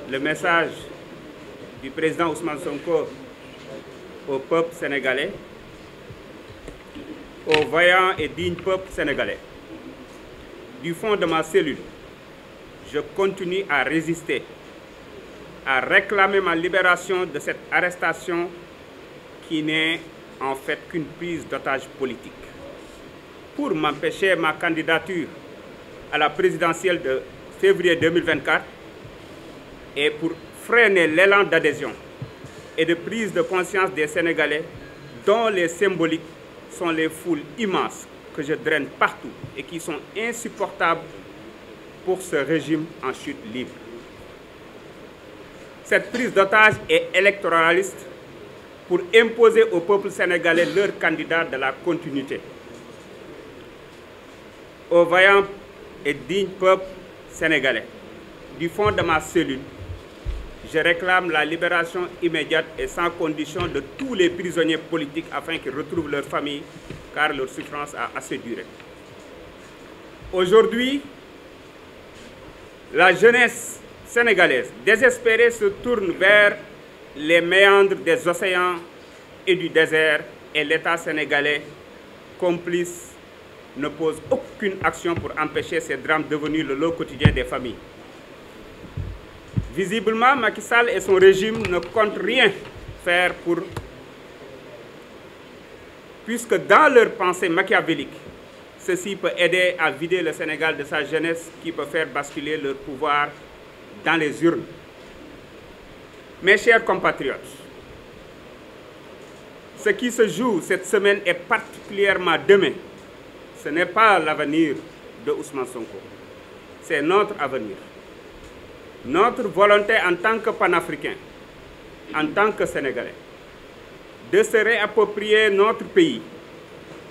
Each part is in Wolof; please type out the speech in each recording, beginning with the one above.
le message du président Ousmane Sonko au peuple sénégalais, au vaillant et digne peuple sénégalais. Du fond de ma cellule, je continue à résister, à réclamer ma libération de cette arrestation qui n'est en fait qu'une prise d'otage politique. Pour m'empêcher ma candidature à la présidentielle de février 2024 et pour freiner l'élan d'adhésion et de prise de conscience des Sénégalais dont les symboliques sont les foules immenses que je draine partout et qui sont insupportables pour ce régime en chute libre. Cette prise d'otage est électoraliste pour imposer au peuple sénégalais leur candidat de la continuité. Au vaillant et digne peuple sénégalais, du fond de ma cellule, je réclame la libération immédiate et sans condition de tous les prisonniers politiques afin qu'ils retrouvent leur famille, car leur souffrance a assez duré. Aujourd'hui, la jeunesse sénégalaise désespérée se tourne vers les méandres des océans et du désert, et l'État sénégalais, complice, ne pose aucune action pour empêcher ces drames devenus le lot quotidien des familles. Visiblement, Macky Sall et son régime ne comptent rien faire puisque dans leur pensée machiavélique, ceci peut aider à vider le Sénégal de sa jeunesse qui peut faire basculer leur pouvoir dans les urnes. Mes chers compatriotes, ce qui se joue cette semaine et particulièrement demain, ce n'est pas l'avenir de Ousmane Sonko, c'est notre avenir. Notre volonté en tant que panafricain, en tant que Sénégalais, de se réapproprier notre pays,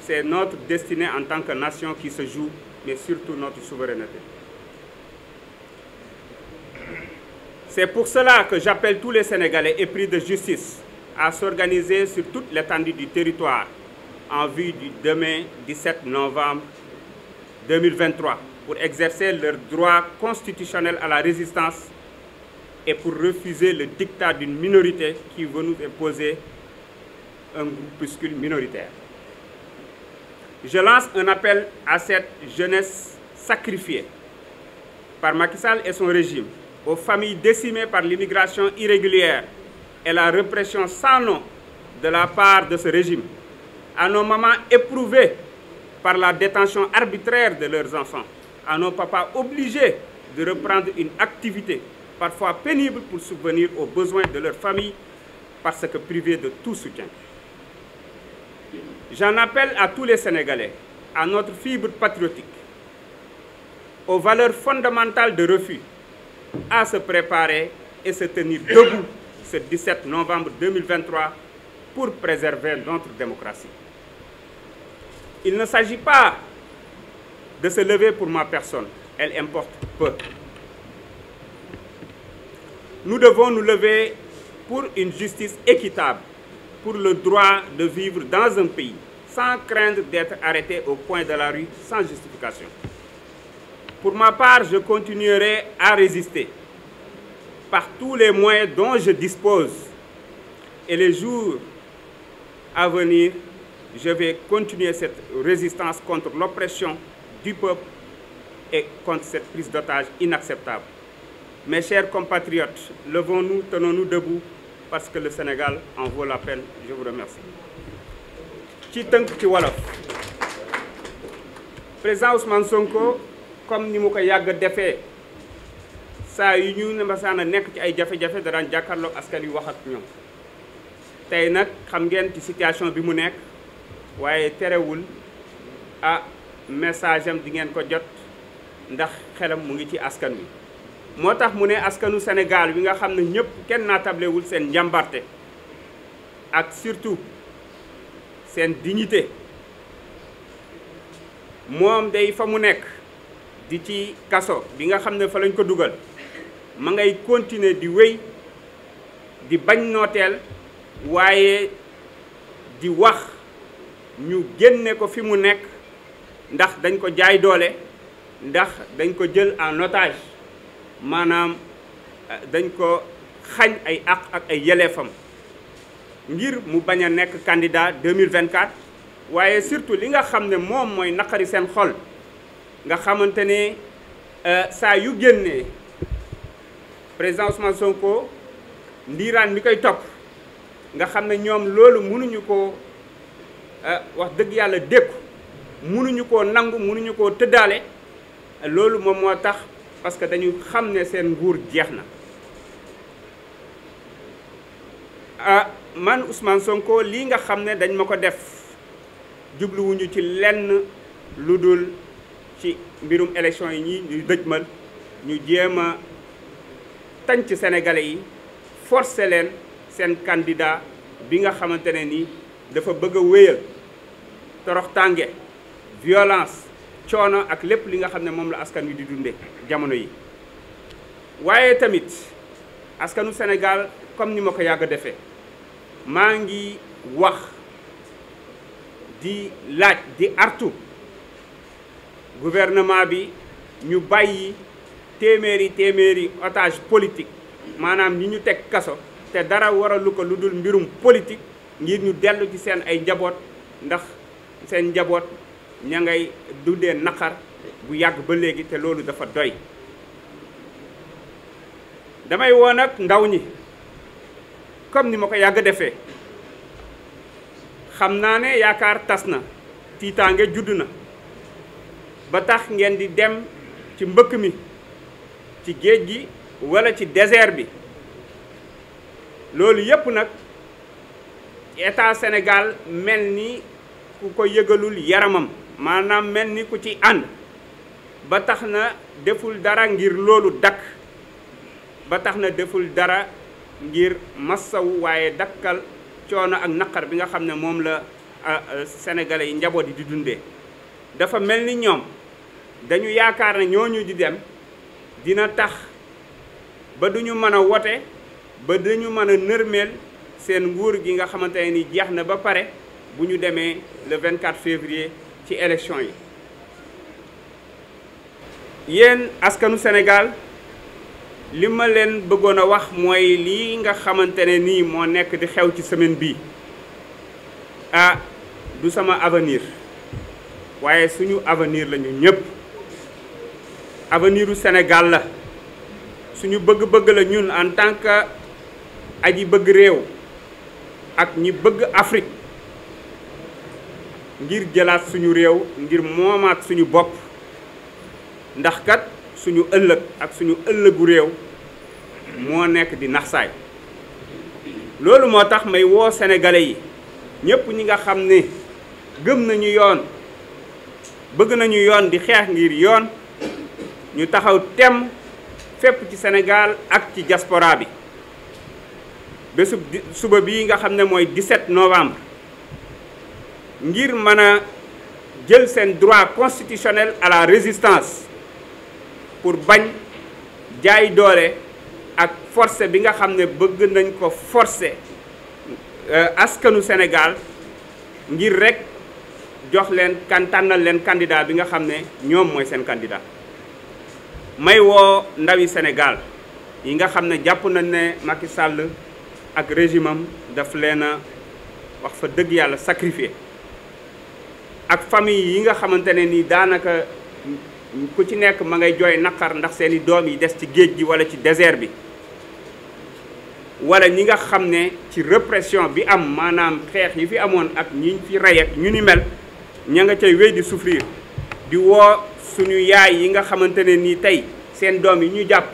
c'est notre destinée en tant que nation qui se joue, mais surtout notre souveraineté. C'est pour cela que j'appelle tous les Sénégalais épris de justice à s'organiser sur toute l'étendue du territoire en vue du demain 17 novembre 2023 pour exercer leur droit constitutionnel à la résistance et pour refuser le diktat d'une minorité qui veut nous imposer un groupuscule minoritaire. Je lance un appel à cette jeunesse sacrifiée par Macky Sall et son régime, aux familles décimées par l'immigration irrégulière et la répression sans nom de la part de ce régime, à nos mamans éprouvées par la détention arbitraire de leurs enfants, à nos papas obligés de reprendre une activité parfois pénible pour subvenir aux besoins de leur famille parce que privés de tout soutien. J'en appelle à tous les Sénégalais, à notre fibre patriotique, aux valeurs fondamentales de refus, à se préparer et se tenir debout ce 17 novembre 2023 pour préserver notre démocratie. Il ne s'agit pas de se lever pour ma personne, elle importe peu. Nous devons nous lever pour une justice équitable, pour le droit de vivre dans un pays sans craindre d'être arrêté au coin de la rue sans justification. Pour ma part, je continuerai à résister par tous les moyens dont je dispose. Et les jours à venir, je vais continuer cette résistance contre l'oppression du peuple et contre cette prise d'otage inacceptable. Mes chers compatriotes, levons-nous, tenons-nous debout, parce que le Sénégal en vaut la peine. Je vous remercie. ci tënk ci wolof président Ousmane Sonko comme ni mu ko yàgg defee saa yu ñu ne masaan a nekk ci ay jafe-jafe da daan jàkkaarloog askan wi wax ak ñoom tey nag xam ngeen ci situation bi mu nekk waaye terewul message am di ngeen ko jot ndax xelam mu ngi ci askan wi. moo tax mu ne askanu Sénégal wi nga xam ne ñëpp kenn naatablewul seen njàmbarte ak surtout seen dignité moom day fa mu nekk di ci kaso bi nga xam ne fa lañ ko dugal ma ngay continuer di wéy di bañ nooteel waaye di wax ñu génne ko fi mu nekk ndax dañ ko jaay doole ndax dañ ko jël en otage maanaam dañ ko xañ ay àq ak ay yelleefam ngir mu bañ a nekk candidat 2024 waaye surtout li nga xam ne moom mooy naqari seen xol nga xamante ne saa yu génnee président Ousmane Sonko ndiiraan mi koy topp nga xam ne ñoom loolu mënuñu ko wax dëgg yàlla dékku mënuñu koo nangu mënuñu koo tëddaale loolu moom moo tax parce que dañu xam ne seen nguur jeex na man Ousmane Sonko lii nga xam ne dañ ma ko def jubluwuñu ci lenn lu dul ci mbirum élection yi ñu dëjmal ñu jéem a tànc sénégalais yi forcer leen seen candidat bi nga xamante ne ni dafa bëgg a wéyal toroxtànge violence coono ak lépp li nga xam ne moom la askan wi di dunde jamono yi waaye tamit askanu Sénégal comme ni ma ko yàgg a defee maa ngi wax di laaj di artu gouvernement bi ñu bàyyi téeméeri otage politique maanaam ñi ñu teg kaso te dara waralu ko lu dul mbirum politique ngir ñu dellu ci seen ay njaboot ndax seen njaboot ña ngay dundee naqar bu yàgg ba léegi te loolu dafa doy damay woon ak ndaw ñi comme ni ma ko yàgg defee xam naa ne yaakaar tas na tiitaange judd na ba tax ngeen di dem ci mbëkk mi ci géej gi walla ci désert bi loolu yépp nag état Sénégal mel ni ku ko yëgalul yaramam maanaam mel ni ku ci ànd ba tax na deful dara ngir loolu dakk ba tax na deful dara ngir massawu waaye dakkal coono ak naqar bi nga xam ne moom la sénégalais yi njaboot yi di dundee dafa mel ni ñoom dañu yaakaar ne ñooñu di dem dina tax ba duñu mën a wote ba dañu mën a nërmeel seen nguur gi nga xamante ne ni jeex na ba pare bu ñu demee le 24 février ci élection yi yéen askanu Sénégal li ma leen bëggoon a wax mooy lii nga xamante ne nii moo nekk di xew ci semaine bii du sama avenir waaye suñu avenir la ñu ñëpp avenir u Sénégal la suñu bëgg-bëgg la ñun en tant que aji bëgg réew ak ñi bëgg Afrique ngir jëlaat suñu réew ngir moomaat suñu bopp ndax kat suñu ëllëg ak suñu ëllëgu réew moo nekk di naxsaay loolu moo tax may woo sénégalais yi ñëpp ñi nga xam ne gëm nañu yoon bëgg nañu yoon di xeex ngir yoon ñu taxaw temm fépp ci Sénégal ak ci diaspora bi bésub suba bii nga xam ne mooy 17 novembre ngir mën a jël seen droit constitutionnel à la résistance pour bañ jaay doole ak forcé bi nga xam ne bëgg nañ ko forcé askanu Sénégal ngir rek jox leen tànnal leen candidat bi nga xam ne ñoom mooy seen candidat may woo ndawi Sénégal yi nga xam ne jàpp nañ ne Macky Sall ak régime am daf leen a wax fa dëgg yàlla sacrifié ak famille yi nga xamante ne ni daanaka ku ci nekk ma ngay jooy naqar ndax seeni doom yi des ci géej gi walla ci désert bi walla ñi nga xam ne ci répression bi am maanaam xeex yi fi amoon ak ñi fi rey ak ñu ni mel ña nga cay wéy di souffrir di woo suñu yaay yi nga xamante ne nii tey seen doom yi ñu jàpp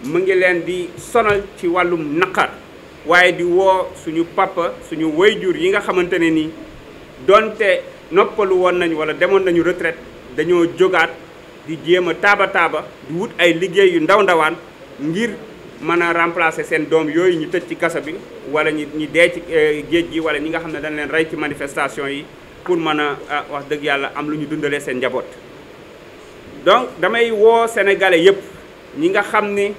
mu ngi leen di sonal ci wàllum naqar waaye di woo suñu papa suñu waajur yi nga xamante ne nii donte noppalu woon nañu walla demoon nañu retraite dañoo jógaat di jéem a taaba di wut ay liggéey yu ndawaan ngir mën a remplacer seen doom yooyu ñu tëj ci kaso bi walla ñi dee ci géej gi walla ñi nga xam ne dañ leen rey ci manifestation yi pour mën a wax dëgg yàlla am lu ñu dundalee seen njaboot. donc damay woo sénégalais yépp ñi nga xam ne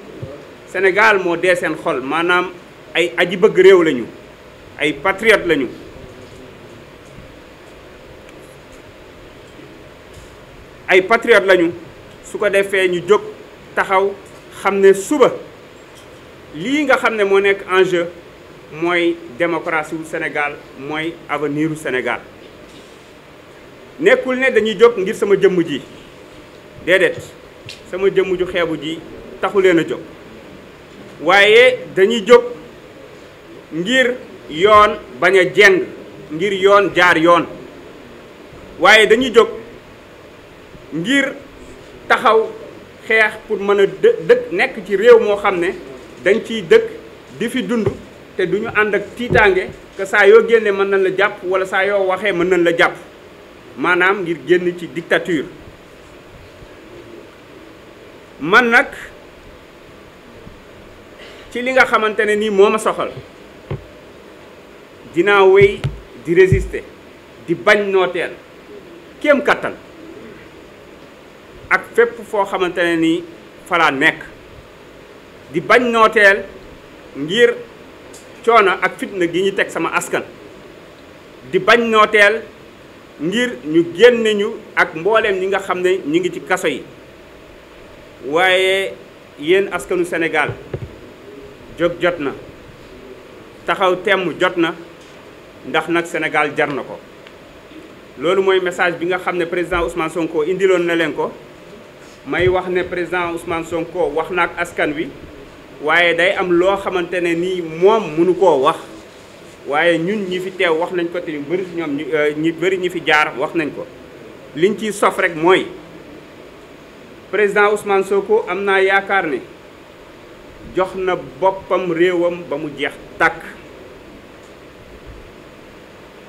Sénégal moo dee seen xol maanaam ay aji bëgg réew lañu ay patriote lañu su ko defee ñu jóg taxaw xam ne suba lii nga xam ne moo nekk enjeu mooy démocratie wu Sénégal mooy avenir u Sénégal nekkul ne dañuy jóg ngir sama jëmm ji déedéet sama jëmm ju xeebu ji taxu leen a jóg waaye dañuy jóg ngir yoon bañ a jeng ngir yoon jaar yoon waaye dañuy jóg ngir taxaw xeex pour mën a dëkk nekk ci réew moo xam ne dañ ciy dëkk di fi dund te duñu ànd ak tiitaange que saa yoo génnee mën nañ la jàpp wala saa yoo waxee mën nañ la jàpp maanaam ngir génn ci dictature. man nag ci li nga xamante ne nii moo ma soxal dinaa wéy di résister di bañ nooteel kéem kattan ak fépp foo xamante ne nii falaa nekk di bañ nooteel ngir coono ak fitna gi ñu teg sama askan di bañ nooteel ngir ñu génne ñu ak mbooleem ñi nga xam ne ñu ngi ci kaso yi waaye yéen askanu Sénégal jóg jot na taxaw temm jot na ndax nag Sénégal jar na ko loolu mooy message bi nga xam ne président Ousmane Sonko indiloon na leen ko may wax ne président Ousmane Sonko wax na ak askan wi waaye day am loo xamante ne nii moom mënu koo wax waaye ñun ñi fi teew wax nañ ko te ñu bëri ñoom ñi bëri ñi fi jaar wax nañ ko liñ ciy sof rek mooy président Ousmane Sonko am naa yaakaar ne jox na boppam réewam ba mu jeex tàkk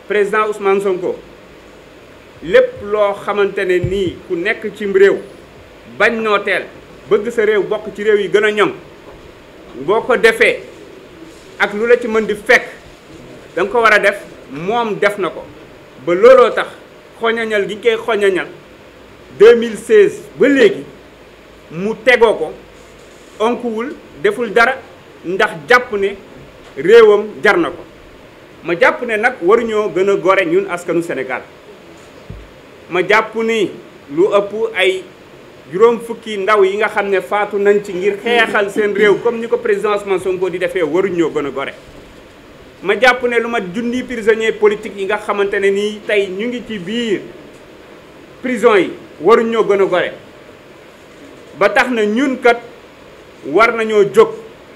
président Ousmane Sonko lépp loo xamante ne nii ku nekk cim réew bañ nooteel bëgg sa réew bokk ci réew yi gën a ñoŋ boo ko defee ak lu la ci mën di fekk da nga ko war a def moom def na ko ba looloo tax xoñañal gi ñu koy xoñañal 2016 ba léegi mu tegoo ko onkuwul deful dara ndax jàpp ne réewam jar na ko ma jàpp ne nag waruñoo gën a gore ñun askanu Sénégal ma jàpp ni lu ëpp ay juróom fukki ndaw yi nga xam ne faatu nañ ci ngir xeexal seen réew comme ni ko président Ousmane Sonko di defee waruñoo gën a gore ma jàpp ne lu ma junni prisonnier politique yi nga xamante ne nii tey ñu ngi ci biir prison yi waruñoo gën a gore ba tax na ñun kat war nañoo jóg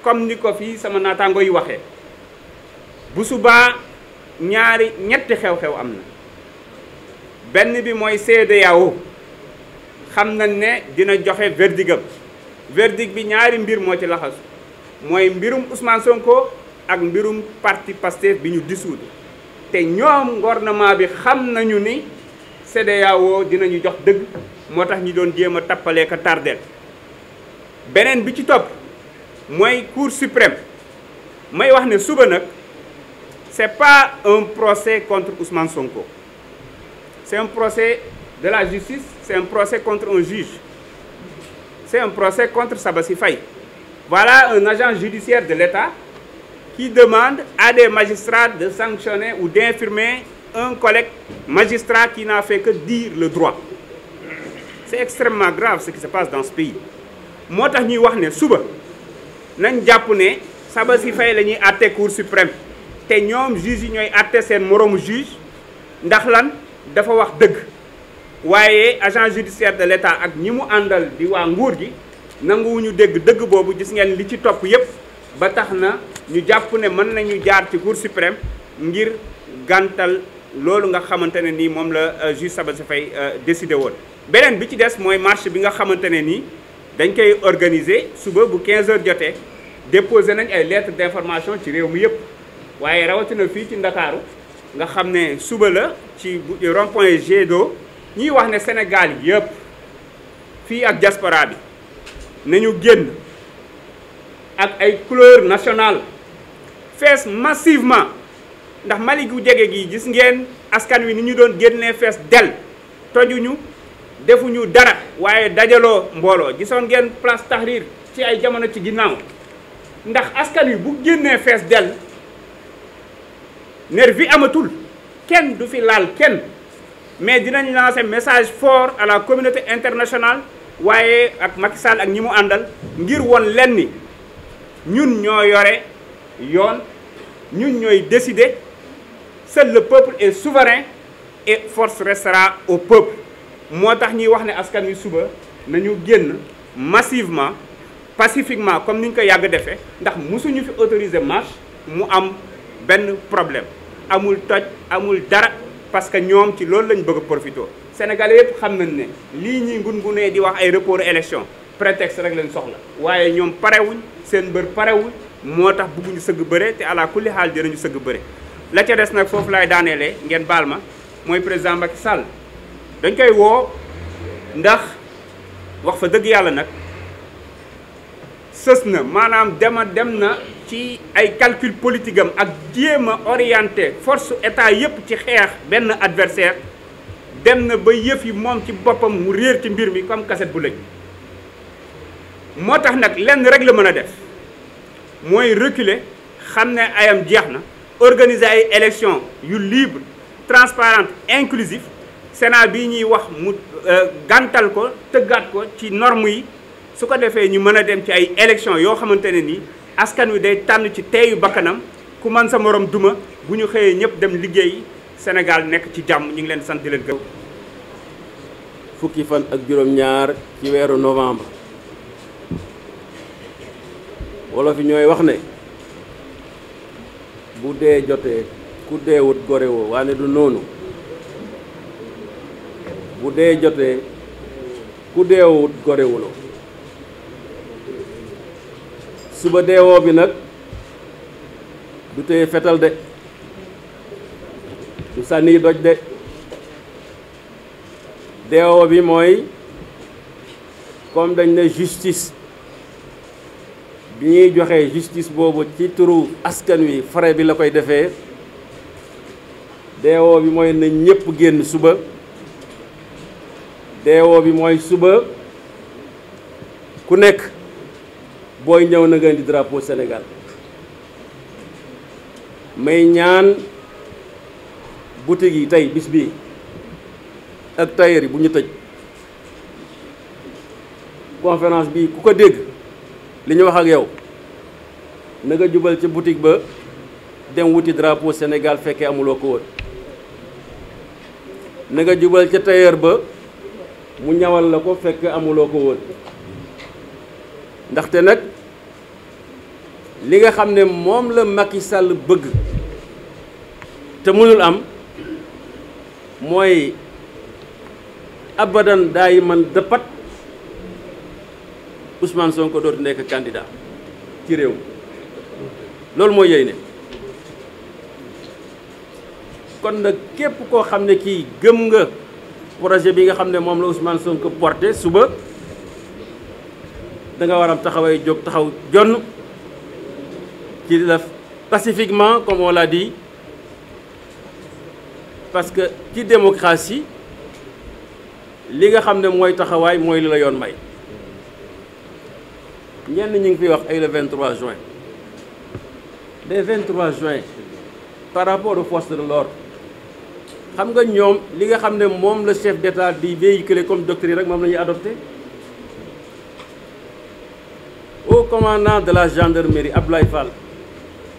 comme ni ko fii sama naataango yi waxee bu subaa ñetti xew-xew am na benn bi mooy CEDEAO xam nañ ne dina joxe verdict bi ñaari mbir moo ci laxasu mooy mbirum Ousmane Sonko ak mbirum parti Pastef bi ñu dissoudre te ñoom gouvernement bi xam nañu ni CEDEAO dinañu jox dëgg moo tax ñu doon jéem a tappalee ka tardeel beneen bi ci topp mooy Cour suprême may wax ne suba nag c'est pas un procès contre Ousmane Sonko c'est un procès de la justice, c'est un procès contre un juge. C'est un procès contre Sabassi Faye. Voilà un agent judiciaire de l'État qui demande à des magistrats de sanctionner ou d'infirmer un collègue magistrat qui n'a fait que dire le droit. C'est extrêmement grave ce qui se passe dans ce pays. moo tax ñuy wax ne suba nañ jàpp ne Sabassi Faye la ñuy àtte Cour suprême te ñoom juge yi ñooy àtte seen moroomu juge ndax lan dafa wax dëgg. waaye agent judiciaire de l'État ak ñi mu àndal di waa nguur gi nanguwuñu dégg dëgg boobu gis ngeen li ci topp yépp ba tax na ñu jàpp ne mën nañu jaar ci Cour suprême ngir gàntal loolu nga xamante ne nii moom la juge Sabassi Faye décidé woon. beneen bi ci des mooy marche bi nga xamante ne nii dañ koy organiser suba bu 15 heures jotee déposé nañ ay lettres d'information ci réew mi yépp waaye rawatina fii ci Ndakaaru nga xam ne suba la ci rond-point Jet d'eau ñuy wax ne Sénégal yëpp fii ak diaspora bi nañu génn ak ay couleur nationale fees massivement ndax Mali gu jege gi gis ngeen askan wi ni ñu doon génnee fees del tojuñu defuñu dara waaye dajaloo mbooloo gisoon ngeen place Tahrir ci ay jamono ci ginnaaw ndax askan wi bu génnee fees del nervi amatul kenn du fi laal kenn mais dinañ lancer message fort à la communauté internationale waaye ak Macky Sall ak ñi mu àndal ngir won leen ni ñun ñoo yore yoon ñun ñooy décider. Seul le peuple est souverain et force restera au peuple moo tax ñuy wax ne askan wi suba nañu génn massivement pacifiquement comme ni ñu ko yàgg defee ndax mosuñu fi autoriser marche mu am benn problème amul toj amul dara parce que ñoom ci loolu lañ bëgg a profité Sénégalais yëpp xam nañ ne lii ñuy ngungunee di wax ay report élection prétexte rek leen soxla waaye ñoom parewuñ seen mbër parewuñ moo tax bëgguñu sëgg bëre te ala kulli xaal dinañu sëgg bëre la ca des nag foofu laay daaneelee ngeen baal ma mooy président Macky Sall dañ koy woo ndax wax fa dëgg yàlla nag sës na maanaam dem na ci ay calcul politique am ak jéem a orienté force état yépp ci xeex benn adversaire dem na ba yëf yi moom ci boppam mu réer ci mbir mi comme kaset bu lëj moo tax nag lenn rek la mën a def mooy reculer xam ne ayam jeex na organiser ay élections yu libre transparente inclusif Sénat bii ñuy wax mu gàntal ko tëggaat ko ci normes yi su ko defee ñu mën a dem ci ay élections yoo xamante ne nii askan wi day tànn ci teeyu bakkanam ku man sa morom duma bu ñu xëyee ñëpp dem liggéey Sénégal nekk ci jàmm ñu ngi leen sant di leen gërëm. fukki fan ak juróom-ñaar ci weeru novembre wolof yi ñooy wax ne bu dee jotee ku deewut gore woo waane du noonu bu dee jotee ku deewut gore wuloo suba deewoo bi nag du téye fetal de du sànni doj de deewoo bi mooy comme dañ ne justice bi ñuy joxe justice boobu ci turu askan wi fare bi la koy defee deewoo bi mooy na ñépp génn suba deewoo bi mooy suba ku nekk booy ñëw na nga indi drapeau Sénégal may ñaan boutique yi tey bis bii ak tailleur yi bu ñu tëj conférence bi ku ko dégg li ñu wax ak yow na nga jubal ca boutique ba dem wuti drapeau Sénégal fekkee amuloo ko woon na nga jubal ca tailleur ba mu ñawal la ko fekk amuloo ko woon ndaxte nag li nga xam ne moom la Macky Sall bëgg te mënul am mooy abadan daay man dëppat Ousmane Sonko dootu nekk candidat ci réew loolu mooy yéy ne kon nag képp koo xam ne kii gëm nga projet bi nga xam ne moom la Ousmane Sonko porté suba da nga war a taxaway jóg taxaw jonn ci def pacifiquement comme on l'a dit parce que ci démocratie li nga xam ne mooy taxawaay mooy li la yoon may ñenn ñu ngi fi wax ay le 23 juin le 23 juin par rapport aux forces de l'ordre xam nga ñoom li nga xam ne moom la chef d'État di véhiculer comme doctrine rek moom la ñuy adopté au commandant de la gendarmerie Abdoulaye Fall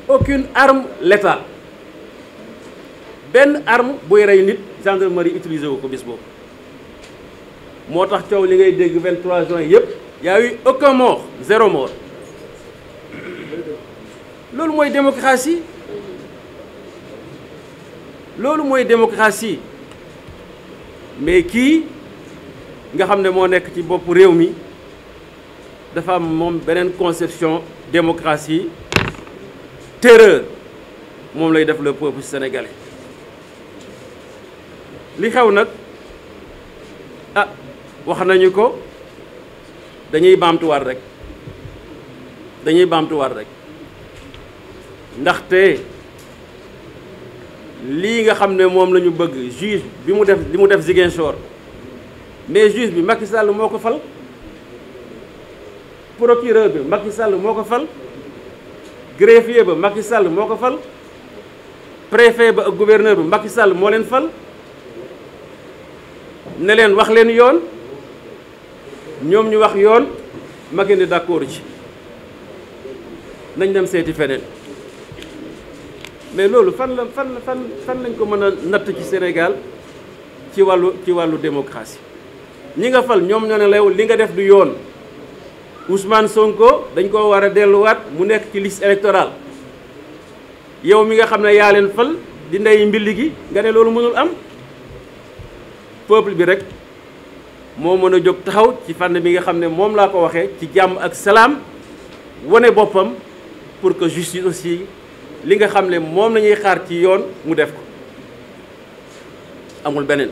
aucune arme létale benn arme buy rey nit gendarmerie utilisé wu ko bis boobu moo tax coow li ngay dégg 23 juin yëpp y a eu aucun mort 0 mort loolu mooy démocratie loolu mooy démocratie mais kii nga xam ne moo nekk ci bopp réew mi dafa am moom beneen conception démocratie terreur moom lay def le peuple sénégalais li xew nag ah wax nañu ko dañuy baamtuwaat rek ndaxte lii nga xam ne moom la ñu bëgg juge bi mu def li mu def Ziguinchor mais juge bi Macky Sall moo ko fal procureur bi Macky Sall moo ko fal greffier ba Macky Sall moo ko fal préfet ba ak gouverneur bi Macky Sall moo leen fal ne leen wax leen yoon ñoom ñu wax yoon Macky ne d'accord ci nañ dem seeti feneen mais loolu fan lañ ko mën a natt ci Sénégal ci wàllu démocratie ñi nga fal ñoom ñoo ne la yow li nga def du yoon Ousmane Sonko dañ ko war a delluwaat mu nekk ci liste électorale yow mi nga xam ne yaa leen fal di ndey mbilli gi nga ne loolu mënul am peuple bi rek moo mën a jóg taxaw ci fànn bi nga xam ne moom laa ko waxee ci jàmm ak salaam wane boppam pour que justice aussi li nga xam ne moom lañuy xaar ci yoon mu def ko amul beneen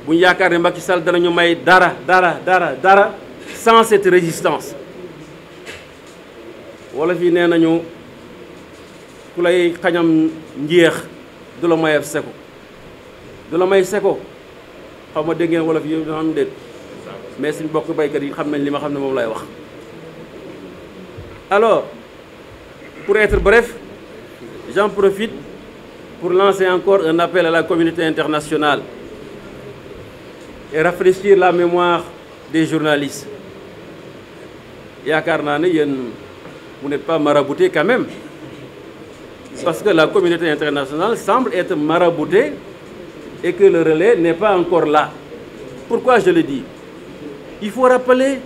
bu ñu yaakaar ne Macky Sall danañu may dara sans cette résistance wala fii nee nañu ku lay xañam njeex du la mayeb seko du la may seko xaw ma dégg ngeen wala fii dina am déet mais suñ bokk baykat yi xam nañ li ma xam ne moom lay wax. Alors pour être bref, j'en profite pour lancer encore un appel à la communauté internationale et rafraîchir la mémoire des journalistes. Yaakaar naa ne yéen vous n'êtes pas maraboutés quand même, parce que la communauté internationale semble être maraboutée et que le relais n'est pas encore là. Pourquoi je le dis? Il faut rappeler,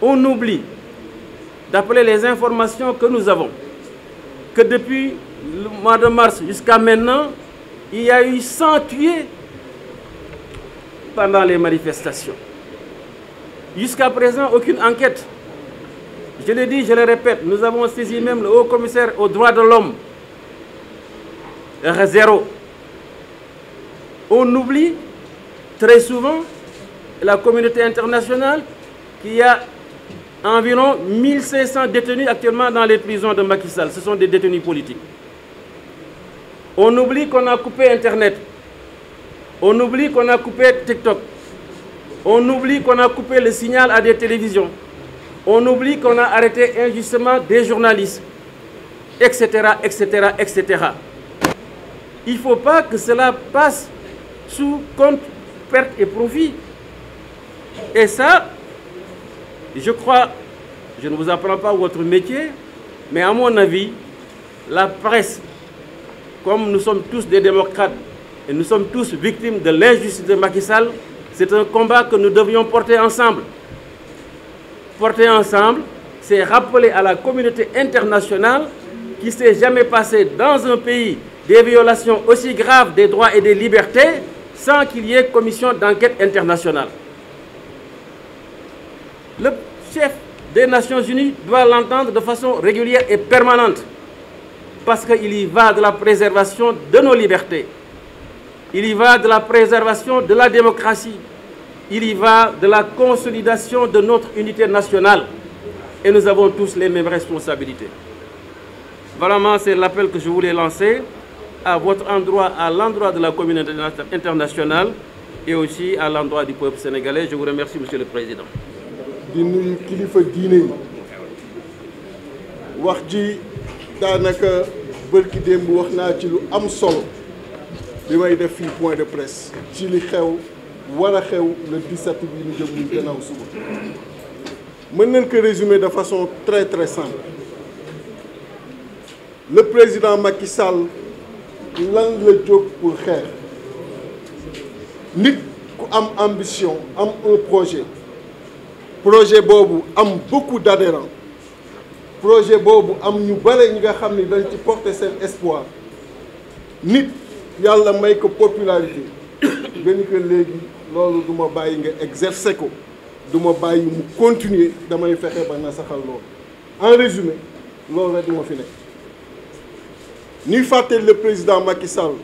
on oublie d'appeler les informations que nous avons, que depuis le mois de mars jusqu'à maintenant, il y a eu 100 tués pendant les manifestations. Jusqu'à présent, aucune enquête. Je le dis, je le répète, nous avons saisi même le haut-commissaire aux droits de l'homme. Zéro. On oublie très souvent la communauté internationale qu'il y a environ 1500 détenus actuellement dans les prisons de Macky Sall. Ce sont des détenus politiques. On oublie qu'on a coupé Internet. On oublie qu'on a coupé TikTok. On oublie qu'on a coupé le signal à des télévisions. On oublie qu'on a arrêté injustement des journalistes, etc., etc., etc. Il ne faut pas que cela passe sous compte perte et profit. Et ça, je crois, je ne vous apprends pas votre métier, mais à mon avis, la presse, comme nous sommes tous des démocrates et nous sommes tous victimes de l'injustice de Macky Sall, c'est un combat que nous devrions porter ensemble. Porter ensemble, c'est rappeler à la communauté internationale qu'il ne s'est jamais passé dans un pays des violations aussi graves des droits et des libertés sans qu'il y ait commission d'enquête internationale. Le chef des Nations Unies doit l'entendre de façon régulière et permanente, parce qu'il y va de la préservation de nos libertés. Il y va de la préservation de la démocratie. Il y va de la consolidation de notre unité nationale. Et nous avons tous les mêmes responsabilités. Vraiment, c'est l'appel que je voulais lancer à votre endroit, à l'endroit de la communauté internationale et aussi à l'endroit du peuple sénégalais. Je vous remercie, Monsieur le Président. di nuyu kilifa diine yi wax ji daanaka bërki démb wax naa ci lu am solo bi may def fii point de presse ci li xew war a xew le 17 bi ñu jëm ñu gannaaw suba mën nañ ko résumer de façon très très simple. Le président Macky Sall lan la jóg pour xeex nit ku am ambition am un projet boobu am beaucoup d'adhérents, projet boobu am ñu bare ñi nga xam ni dañ ci porter seen espoir, nit yàlla may ko popularité benn que léegi loolu du ma bàyyi nga exercer ko, du ma bàyyi mu continuer, damay fexe ba na saxal loolu. En résumé loolu rek moo fi nekk. Ñuy fàttali le président Macky Sall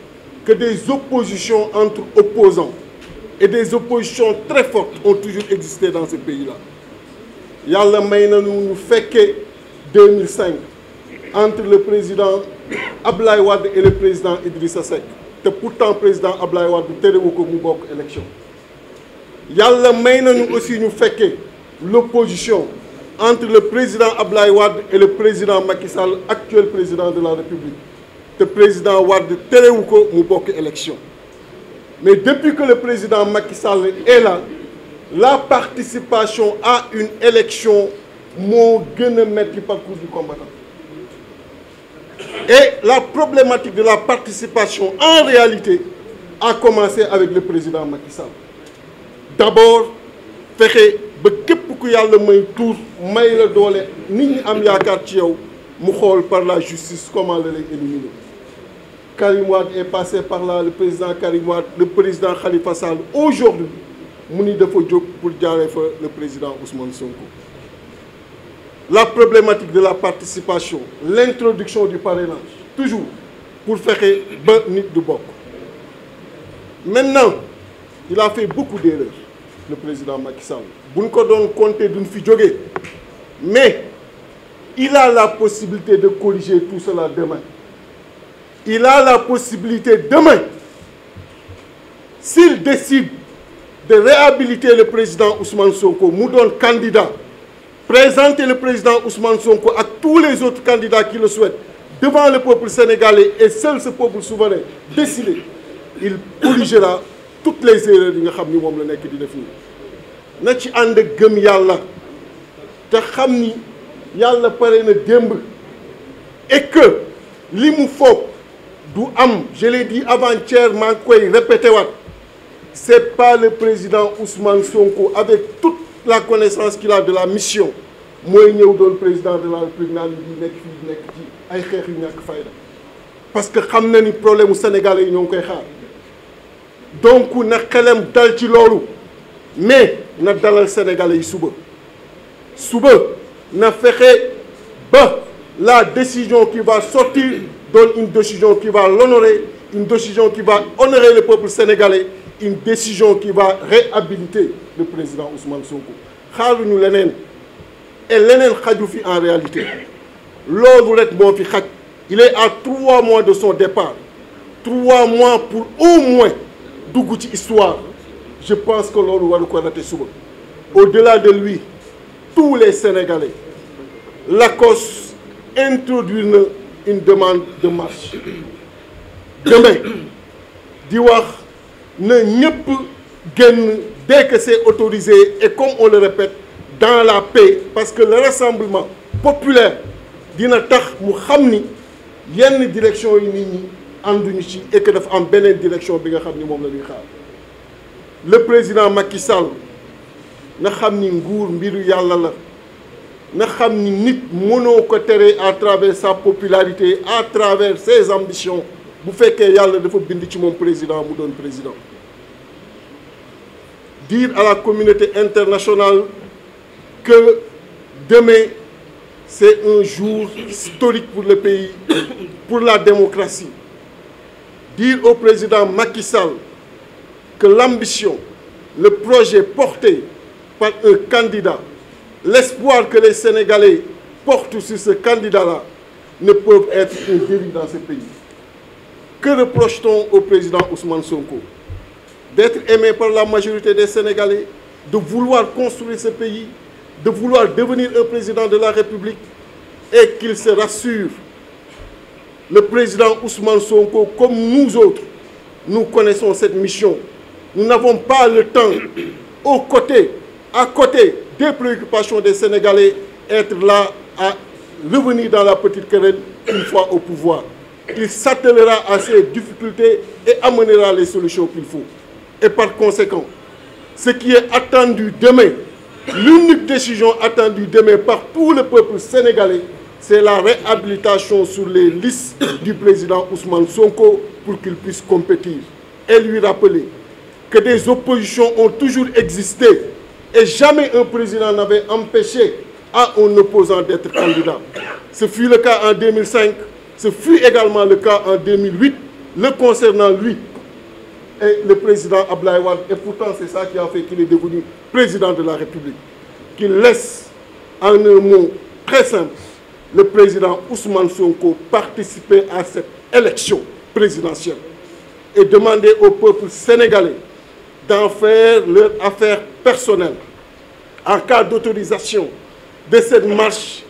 que des oppositions entre opposants et des oppositions très fortes ont toujours existé dans ce pays-là. Yàlla may na ñu fekkee 2005 entre le président Ablaye Wade et le président Idrissa Seck te pourtant président Ablaye Wade terewu ko mu bokk élection. Yàlla may nañu aussi ñu fekkee l'opposition entre le président Ablaye Wade et le président Macky Sall, actuel président de la République. Le président Wade terewu ko mu bokk élection. Mais depuis que le président Macky Sall est là, la participation à une élection moo gën a metti parcours du combattant. Et la problématique de la participation, en réalité, a commencé avec le président Macky Sall. D'abord, fexe ba képp ku yàlla may tuur may la doole nit ñi am yaakaar ci yow mu xool par la justice comment la lay éliminer. Karim Wade est passé par là, le président Karim Wade, le président Khalifa Sall. Aujourd'hui, mu ni dafa jóg pour jaaree fa le président Ousmane Sonko. La problématique de la participation, l'introduction du parrainage, toujours pour fexe ba nit du bokk. Maintenant, il a fait beaucoup d'erreurs, le président Macky Sall. Bu ñu ko doon compter duñ fi jógee, mais il a la possibilité de corriger tout cela demain. Il a la possibilité demain, s'il décide de réhabiliter le président Ousmane Sonko, mu doon candidat, présenter le président Ousmane Sonko ak tous les autres candidats qui le souhaitent devant le peuple sénégalais et seul ce peuple souverain décidé, il corrigera toutes les erreurs yi nga xam ni moom la nekk di def nii. Na ci ànd ak gëm yàlla te xam ni yàlla pare na démb et que li mu foog du am, je l'ai dit avant-hier, maa ngi koy répété waat, c'est pas le président Ousmane Sonko avec toute la connaissance qu'il a de la mission mooy ñëw doon président de la République naan di nekk fii nekk ci ay xeex yu ñàkk fayda, parce que xam na ni problème mu sénégalais yi ñoo ngi koy xaar. Donc na xelam dal ci loolu, mais na dalal sénégalais yi suba na fexe ba la décision qui va sortir donne une décision qui va l'honorer, une décision qui va honorer le peuple sénégalais, une décision qui va réhabiliter le président Ousmane Sonko. xaaruñu leneen et leneen xaju fi en réalité. Loolu rek moo fi xaj. Il est à 3 mois de son départ. 3 mois pour au moins dugg ci histoire. Je pense que loolu waru ko rater suba. Au-delà de lui, tous les Sénégalais, l'ACOS introduit une demande de marche. Demain, di wax na ñëpp génn dès que c'est autorisé et comme on le répète, dans la paix, parce que le rassemblement populaire dina tax mu xam ni yenn direction yi nit ñi ànduñu ci et que dafa am beneen direction bi nga xam ni moom la ñuy xaar. Le président Macky Sall na xam ni nguur mbiru yàlla la, na xam ni nit mënoo ko tere à travers sa popularité, à travers ses ambitions, bu fekkee yàlla dafa bind ci moom président mu doon président. Dire à la communauté internationale que demain c'est un jour historique pour le pays, pour la démocratie. Dire au président Macky Sall que l'ambition, le projet porté par un candidat, l'espoir que les Sénégalais portent sur ce candidat-là ne peuvent être un délit dans ce pays. Que reproche-t-on au président Ousmane Sonko? D'être aimé par la majorité des Sénégalais, de vouloir construire ce pays, de vouloir devenir un président de la République, et qu'il se rassure. Le président Ousmane Sonko, comme nous autres, nous connaissons cette mission. Nous n'avons pas le temps, à côté des préoccupations des Sénégalais, être là à revenir dans la petite querelle une fois au pouvoir. Il s'attellera à ces difficultés et amènera les solutions qu'il faut. Et par conséquent, ce qui est attendu demain, l'unique décision attendue demain par tout le peuple sénégalais, c'est la réhabilitation sur les listes du président Ousmane Sonko pour qu'il puisse compétir. Et lui rappeler que des oppositions ont toujours existé et jamais un président n'avait empêché à un opposant d'être candidat. Ce fut le cas en 2005, ce fut également le cas en 2008, le concernant lui et le président Abdoulaye Wade. Et pourtant, c'est ça qui a fait qu'il est devenu président de la République. Qu'il laisse, en un mot très simple, le président Ousmane Sonko participer à cette élection présidentielle et demander au peuple sénégalais d'en faire leur affaire personnelle. En cas d'autorisation de cette marche,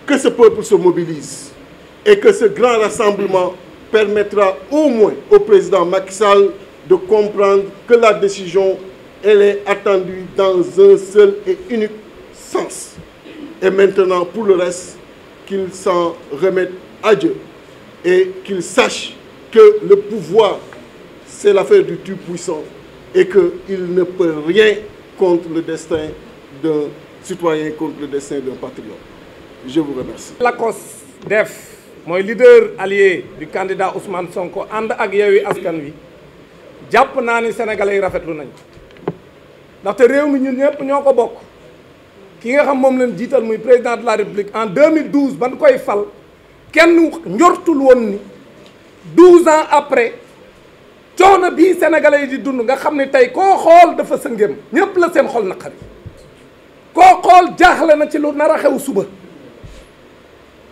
que ce peuple se mobilise et que ce grand rassemblement permettra au moins au président Macky Sall de comprendre que la décision, elle est attendue dans un seul et unique sens. Et maintenant, pour le reste, qu'ils s'en remettent à Dieu et qu'ils sachent que le pouvoir, c'est l'affaire du Tout-Puissant et qu'il ne peut rien contre le destin d'un citoyen, contre le destin d'un patriote. Je vous remercie. Lakos def mooy leader allié du candidat Ousmane Sonko ànd ak Yewwi Askan Wi jàpp naa ni sénégalais yi rafetlu nañ ko ndaxte réew mi ñun ñëpp ñoo ko bokk ki nga xam moom leen jiital muy président de la république en 2012 ban koy fal kenn njortul woon ni 12 ans après coono bii sénégalais yi di dund nga xam ni tey koo xool dafa sëngéem ñëpp la seen xol naqari koo xool jaaxle na ci lu nar a xew suba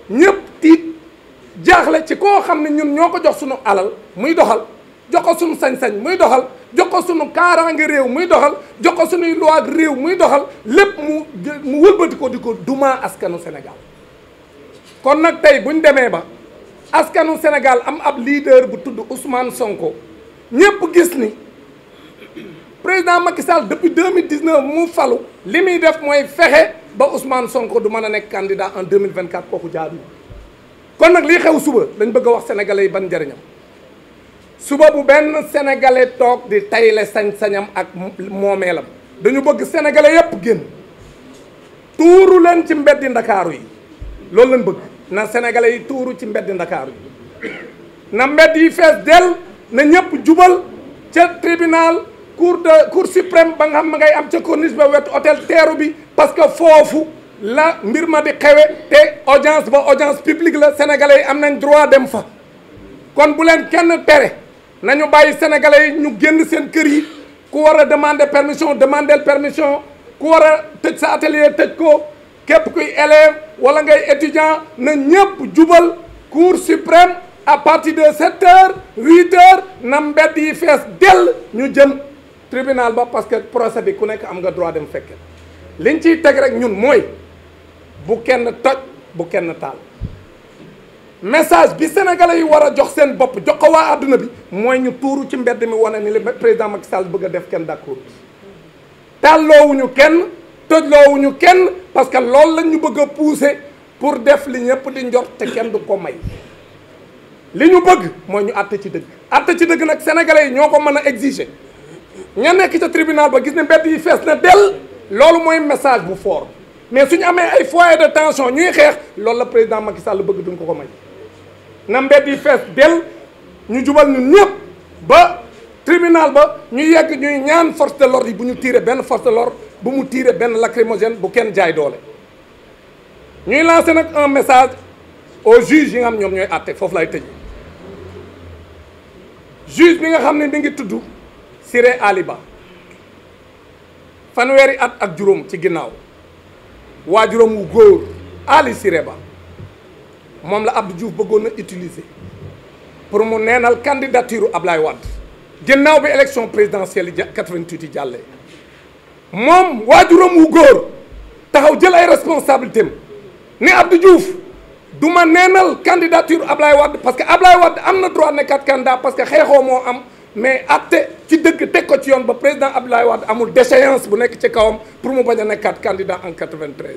ñëpp tiit jaaxle ci koo xam ne ñun ñoo ko jox sunu alal muy doxal jox ko sunu sañ-sañ muy doxal jox ko sunu kaaraange réew muy doxal jox ko sunuy loi réew muy doxal lépp mu wëlbati ko di ko duma askanu Sénégal kon nag tey buñ demee ba askanu Sénégal am ab leader bu tudd Ousmane Sonko ñëpp gis ni président Macky Sall depuis 2019 mu falu li muy def mooy fexe ba Ousmane Sonko du mën a nekk candidat en 2024 kooku jaadu kon nag lii xew suba lañ bëgg a wax sénégalais yi ban njëriñam suba bu benn sénégalais toog di tayle sañ-sañam ak moomeelam dañu bëgg sénégalais yépp génn tuuru leen ci mbeddi ndakaaru yi loolu lañ bëgg na sénégalais yi tuuru ci mbeddi ndakaaru yi na mbedd yi fees del na ñëpp jubal ca tribunal cour suprême ba nga xam ma ngay am ca corniche ba wetu hôtel teeru bi parce que foofu la mbir ma di xewe te audience ba audience publique la sénégalais yi am nañ droit dem fa kon bu leen kenn tere nañu bàyyi sénégalais yi ñu génn seen kër yi ku war a demander permission demander permission ku war a tëj sa atelier tëj ko képp kuy élève wala ngay étudiant na ñëpp jubal cour suprême à partir de 7 heures 8 heures na mbedd yi fees dell ñu jëm tribunal ba parce que procès bi ku nekk am nga droit dem fekke liñ ciy teg rek ñun mooy bu kenn toj bu kenn taal message bi sénégalais yi war a jox seen bopp jox ko waa àdduna bi mooy ñu tuuru ci mbedd mi wane ni li président Macky Sall bëgg a def kenn d'accord tàlloowuñu kenn tojloowuñu kenn parce que loolu lañ ñu bëgg a pousser pour def li ñëpp di njort te kenn du ko may li ñu bëgg mooy ñu àtte ci dëgg àtte ci dëgg nag sénégalais yi ñoo ko mën a exiger ña nekk ca tribunal ba gis ne mbedd yi fees na dell loolu mooy message bu fort mais suñu amee ay foyer de tension ñuy xeex loolu la président Macky Sall bëgg duñ ko ko may na mbedd yi fees dell ñu jubal ñun ñëpp ba tribunal ba ñu yegg ñuy ñaan force de l'ordre yi bu ñu tirer benn force de l'ordre bu mu tirer benn lacrymogène bu kenn jaay doole ñuy lancer nag un message aux juges yi nga xam ñoom ñooy àtte foofu lay tëj juge bi nga xam ne mi ngi tudd Siré Ali Ba fanweeri at ak juróom ci ginnaaw waajuram wu góor Ali Siré Ba moom la Abdou Diouf bëggoon a utiliser pour mu neenal candidature Ablaye Wade ginnaaw bi élection présidentielle yi 88 yi jàllee moom waajuram wu góor taxaw jël ay responsabilités am ni Abdou Diouf du ma neenal candidature Ablaye Wade parce que Ablaye Wade am na droit nekkat candidat parce que xeexoo moo am mais atte ci dëgg teg ko ci yoon ba président Abdoulaye Wade amul déchéance bu nekk ci kawam pour mu bañ a nekkaat candidat en 93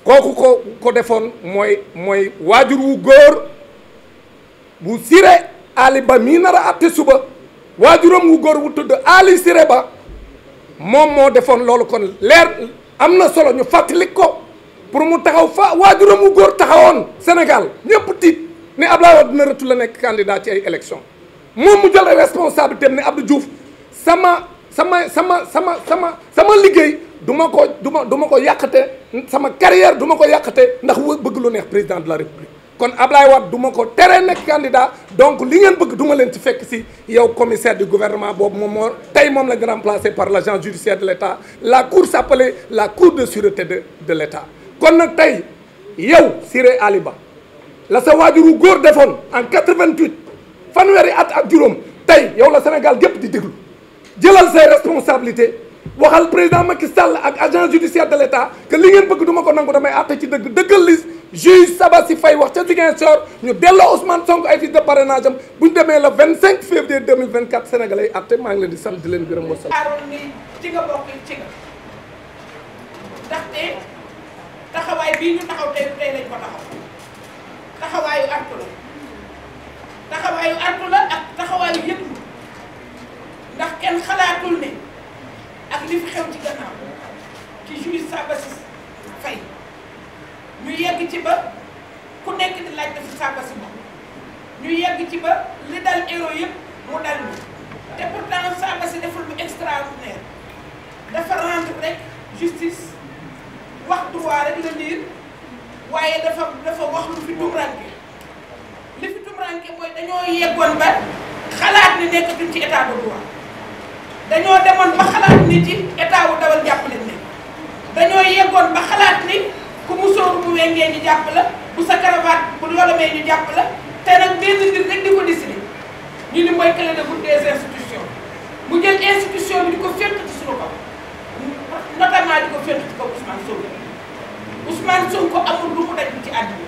kooku ko defoon mooy waajur wu góor bu Siré Ali Ba mii nar a atte suba waajuram wu góor wu tudd Ali Siré Ba moom moo defoon loolu kon leer am na solo ñu fàttali ko pour mu taxaw fa waajuram wu góor taxawoon Sénégal ñëpp tiit ni Abdoulaye Wade dina rëtu la nekk candidat ci ay élection moom mu jël responsabilité ne Abdou Diouf sama liggéey du ma ko yàqate sama carrière du ma ko yàqate ndax bëgg lu neex président de la république kon Ablaye Wade du ma ko tere nekk candidat donc li ngeen bëgg du ma leen ci fekk si yow commissaire du gouvernement boobu moom lañ remplacé par l'agent judiciaire de l'État la cour s'appelait la cour de sûreté de l'État kon nag tey yow Siré Ali Ba la sa waajuru góor defoon en 88 fanweeri at ak juróom tey yow la Sénégal gépp di déglu jëlal say responsabilité waxal président Macky Sall ak agent judiciaire de l'État que li ngeen bëgg du ma ko nangu damay àtte ci dëggal li juge Sabassi Faye wax ca Ziguinchor ñu delloo Ousmane Sonko ay fiches de parrainage am bu ñu demee le 25 février 2024 Sénégalais yi àtte maa ngi leen di sant di leen gërëm wa sant. aaroon ni ci nga bokk ci nga ndaxte taxawaay bii ñu taxaw tey lañ ko taxawaayu artu la ak taxawaayu yëpp ndax kenn xalaatul ne ak li fi xew ci gannaaw ci juge Sabassy Faye ñu yegg ci ba ku nekk di laaj dafa Sabassy moom ñu yegg ci ba li dal héros yëpp mu dal ñu te pourtant Sabassy deful lu extraordinaire dafa rendre rek justice wax droit rek la liir waaye dafa wax lu fi tumranke li fi tumranke mooy dañoo yeggoon ba xalaat ni nekkatuñ ci état de droit dañoo demoon ba xalaat ni ci état wu dawal jàppale ne dañoo yeggoon ba xalaat ni ku musóoru bu wengee ñu jàpp la bu sa cravate bu yolomee ñu jàpp la te nag benn nit rek di ko décider ñu ni mooy clé de voûte des institutions mu jël institution bi di ko fépp ci suñu kaw notamment di ko fépp ci kaw Ousmane Sonko amul lu mu daj ci àdduna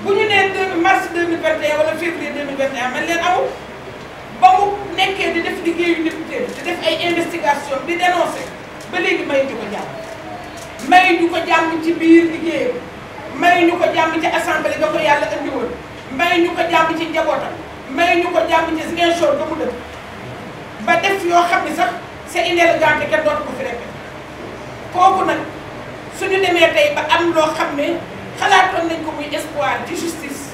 bu ñu nee mars 2021 wala février 2021 man leen amul ba mu nekkee di def liggéeyu député di def ay investigation di dénoncer ba léegi may ñu ko jàmm may ñu ko jàmm ci biir liggéeyam may ñu ko jàmm ci assemblée nga ko yàlla andi woon may ñu ko jàmm ci njabootam may ñu ko jàmm ci Ziguinchor ba mu dëkk ba def yoo xam ne sax c'est inélégant te kenn dootu ko fi répété kooku nag suñu demee tey ba am loo xam ne xalaatoon nañ ko muy espoir ci justice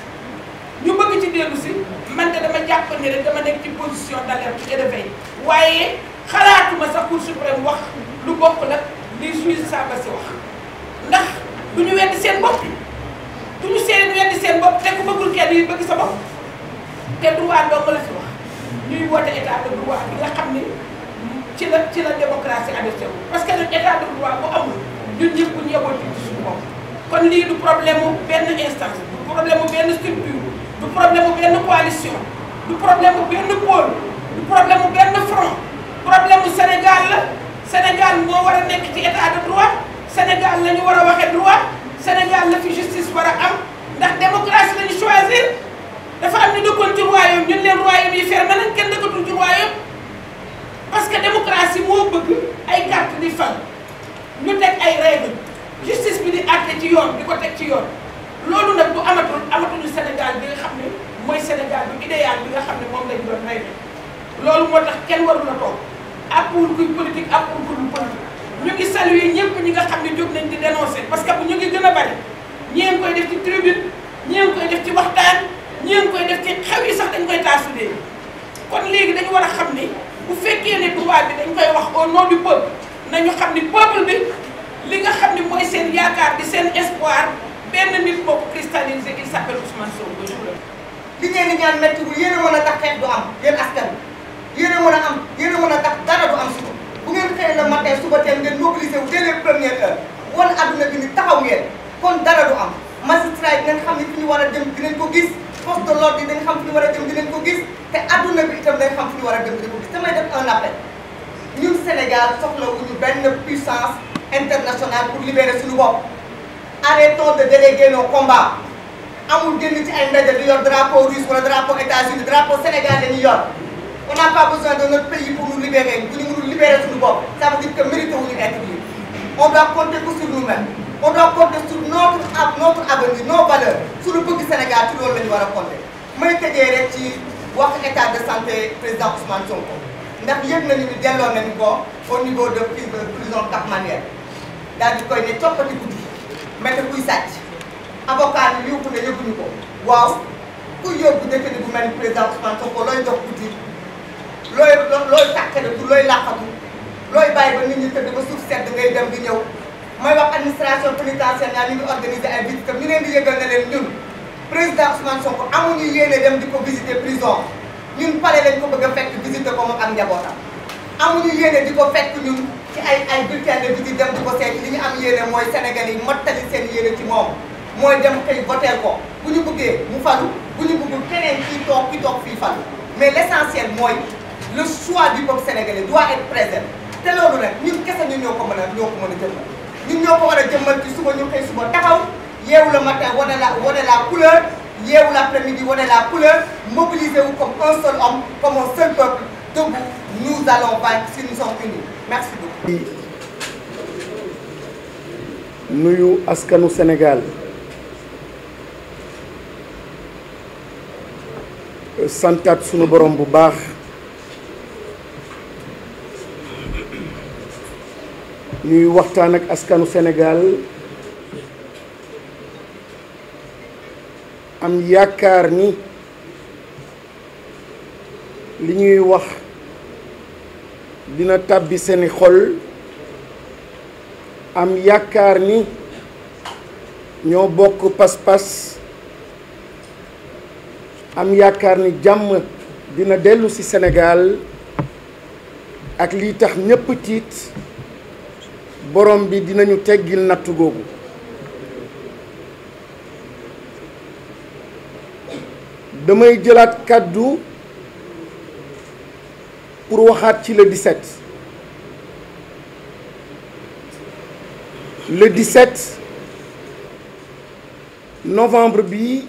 ñu bëgg ci dellu si man de dama jàpp ni rek dama nekk ci position d'alerte et de veille waaye xalaatuma sax Cour suprême wax lu bokk nag li juge Sabassy wax ndax du ñu weddi seen bopp du ñu weddi seen bopp te ku bëggul kenn yi bëgg sa bopp te droit dong la fi wax ñuy woote état de droit bi nga xam ni ci la démocratie adopté wu parce que nag état de droit bu amul ñun ñëpp bu ñu yeboon ci suñu bopp kon lii du problème mu benn instance du problème mu benn structure du problème mu benn coalition du problème mu benn pôle du problème mu benn front problème mu Sénégal la Sénégal moo war a nekk ci état de droit Sénégal la ñu war a waxee droit Sénégal la fi justice war a am ndax démocratie la ñu choisir dafa am ñu dëkkoon ci royaume ñun leen royaume yi fermé nañ kenn dëkkatul ci royaume parce que démocratie moo bëgg ay carte di fal ñu teg ay règles justice bi di àtte ci yoon di ko teg ci yoon loolu nag bu amatuñu Sénégal bi nga xam ne mooy Sénégal bi idéal bi nga xam ne moom lañ doon rêvé loolu moo tax kenn warul la toog ak pour kuy politique ak pour kuy politique ñu ngi saluer ñëpp ñi nga xam ne jóg nañ di dénoncer parce que bu ñu ngi gën a bari ñii ngi koy def ci tribune ñii ngi koy def ci waxtaan ñii ngi koy def ci xew yi sax dañ koy taasu léegi kon léegi dañu war a xam ni bu fekkee ne droit bi dañ koy wax au nom du peuple nañu xam ni peuple bi li nga xam ni mooy seen yaakaar di seen espoir benn nit moo ko cristallisé il s'appelle Ousmane Sonko. li ngeen di ñaan métti wul yéen a mën a tax xeex du am yéen askan bi yéen a mën a am yéen a mën a tax dara du am suba bu ngeen xëyee le matin suba teel ngeen mobilisé wu dès les premières heures wan adduna bi ni taxaw ngeen kon dara du am magistrat yi dinañ xam ni fi ñu war a dem dinañ ko gis force de l'ordre yi dañ xam fi ñu war a dem dinañ ko gis te adduna bi itam dañ xam fi ñu war a dem dinañ ko gis damay def un appel ñun Sénégal soxlawuñu benn puissance internationale pour libérer suñu bopp arrêtons de déléguer nos combats amul génn ci ay ndaje di yor drapeau russe wala drapeau États-Unis drapeau Sénégal dañuy yor on n'a pas besoin de notre pays pour nous libérer bu ñu mënul libérer suñu bopp ça veut dire que mérité wuñu être libre on doit compter que sur nous-mêmes on doit compter sur notre avenir nos valeurs suñu bëgg Sénégal ci loolu la ñu war a compter may tëjee rek ci wax état de santé président Ousmane Sonko ndax yëg nañu ni delloo nañu ko au niveau de prison Cap Manuel daal di koy ne coppati guddi mel ne kuy sàcc avocat yi yóbbu ne yóbbuñu ko waaw kuy yóbbu détenu bu mel ni président Ousmane Sonko looy dox guddi looy tàkkale du looy làqatu looy bàyyi ba nit ñi tëdd ba suuf sedd ngay dem di ñëw may wax administration pénitentiaire ñaa ñu ngi organiser ay visite ñu leen di yëgal ne leen ñun président Ousmane Sonko amuñu yéene dem di ko visiter prison ñun pare lañ ko bëgg a fekk visiter ko moom ak njabootam amuñu yéene di ko fekk ñun ci ay bulletin de visite dem di ko seeti li ñu am yéene mooy Sénégal yi mottali seen yéene ci moom mooy dem xëy voter ko bu ñu bëggee mu falu bu ñu bëggul keneen ki toog fii falu mais l'essentiel mooy le choix du peuple sénégalais doit être présent te loolu nag ñun kese ñun ñoo ko mën a jëmmal ñun ñoo ko war a jëmmal ci suba ñu xëy suba taxaw yeewu le matin wane la couleur yeewu l'après-midi wane la couleur mobiliser wu comme un seul homme comme un seul peuple debout nous allons vaincre si nous sommes unis merci beaucoup. nuyu askanu Sénégal santaat sunu borom bu baax ñuy waxtaan ak askanu Sénégal am yaakaar ni li ñuy wax dina tàbbi seeni xol am yaakaar ni ñoo bokk pas-pas am yaakaar ni jàmm dina dellu ci Sénégal ak lii tax ñépp tiit borom bi dinañu teggil nattu googu damay jëlaat kàddu pour waxaat ci le 17 le 17 novembre bi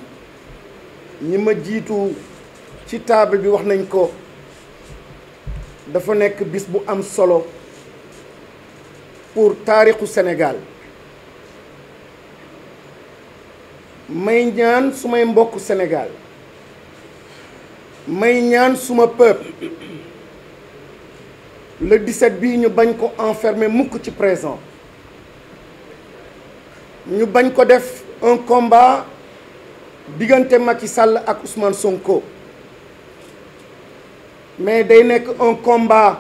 ñi ma jiitu ci table bi wax nañ ko dafa nekk bis bu am solo pour taarixu Sénégal may ñaan sumay mbokk Sénégal may ñaan suma peuple le 17 bii ñu bañ ko enfermer mukk ci présent ñu bañ ko def un combat diggante Macky Sall ak Ousmane Sonko mais day nekk un combat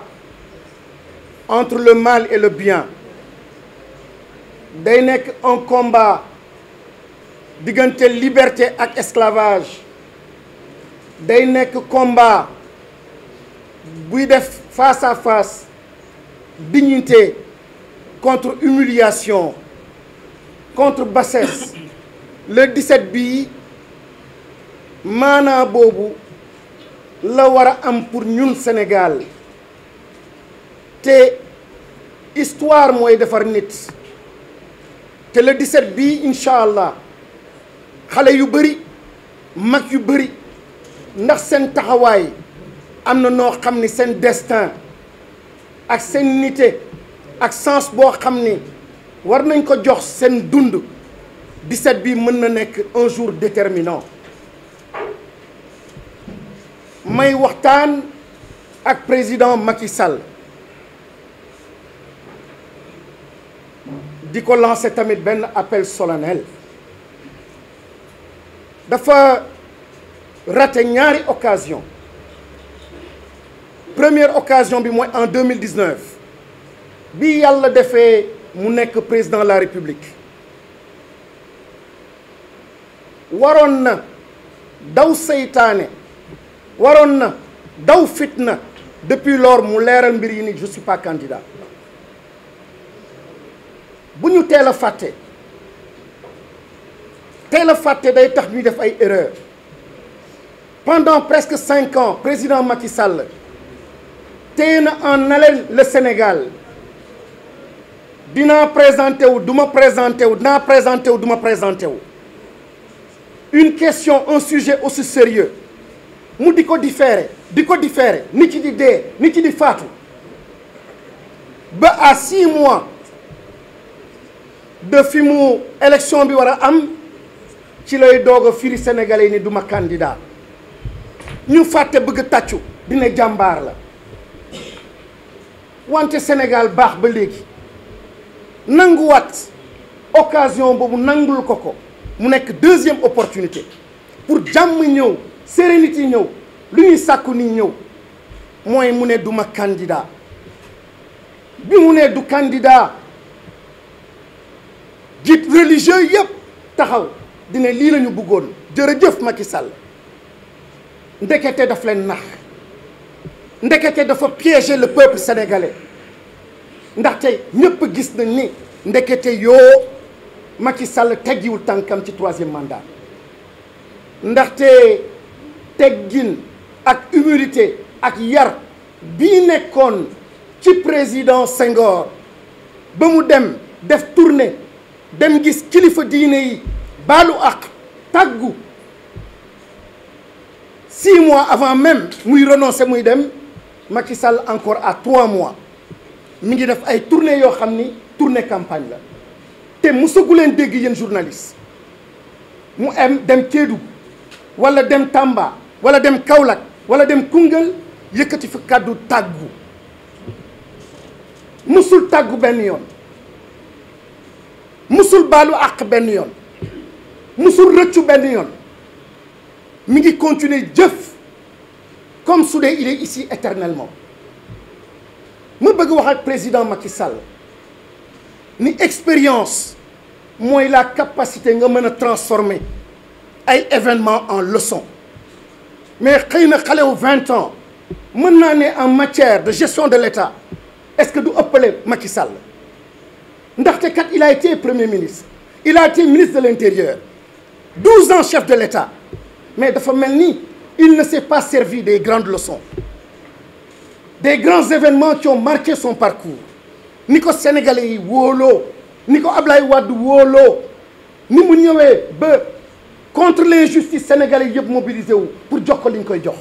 entre le mal et le bien day nekk un combat diggante liberté ak esclavage day nekk combat buy def face à face dignité contre humiliation contre bassesse le 17 bii maanaa boobu la war a am pour ñun Sénégal te histoire mooy defar nit te le 17 bii incha allah xale yu bëri mag yu bëri ndax seen taxawaay am na noo xam ni seen destin ak seen nité ak sens boo xam ni war nañ ko jox seen dund 17 bii mën na nekk un jour déterminant may waxtaan ak président Macky Sall di ko lancer tamit benn appel solennel dafa raté ñaari occasion première occasion bi mooy en 2019 bi yàlla defee mu nekk président de la République waroon na daw seytaane waroon na daw fitna depuis lors mu leeral mbir yi ni je suis pas candidat bu ñu teel a fàtte day tax ñuy def ay erreurs pendant presque 5 ans président Macky Sall téye na en haleine le Sénégal dinaa présenté wu du ma présenté wu dinaa présenté wu du ma présenté wu une question un sujet aussi sérieux mu di ko différé nit ci di dee nit ci di faatu ba à 6 mois de fi mu élection bi war a am ci lay doog a firi sénégalais ni duma candidat ñu fàtte bëgg tàccu dina jàmbaar la wante Sénégal baax ba léegi nanguwaat occasion boobu nangul ko mu nekk deuxième opportunité pour jàmm ñëw sérénité ñëw lu ñuy sàkku ni ñëw mooy mu ne duma candidat bi mu ne du candidat jiit religieux yëpp taxaw dina lii la ñu bëggoon jërëjëf Macky Sall ndekete daf leen nax ndekete dafa piéger le peuple sénégalais ndaxte ñëpp gis nañ ni ndekete yoo Macky Sall teggiwul tànkam ci 3e mandat ndaxte teggin ak humilité ak yar bii nekkoon ci président Senghor ba mu dem def tournée dem gis kilifa diine yi baalu ak tàggu 6 mois avant même muy renoncer muy dem Macky Sall encore à 3 mois mi ngi def ay tournée yoo xam ni tournée campagne la te musagu leen dégg yéen journaliste mu dem Kédougou wala dem Tamba wala dem Kaolack wala dem Koungheul yëkkati fi kàddu tàggu musul tàggu benn yoon musul baalu àq benn yoon musul rëccu benn yoon mi ngi continuer jëf comme su dee il est ici éternellement ma bëgg wax ak président Macky Sall ni expérience mooy la capacité nga mën a transformer ay événements en leçon mais xëy na xale wu 20 ans mën naa ne en matière de gestion de l'État est-ce que du ëppale Macky Sall ndaxte kat il a été premier ministre il a été ministre de l'Intérieur 12 ans chef de l'État mais dafa mel ni il ne s'est pas servi des grandes leçons des grands événements qui ont marqué son parcours ni ko sénégalais yi wóoloo ni ko Ablaye Wade wóoloo ni mu ñëwee ba contre l'injustice sénégalais yëpp mobilisé wu pour jox ko li ñu koy jox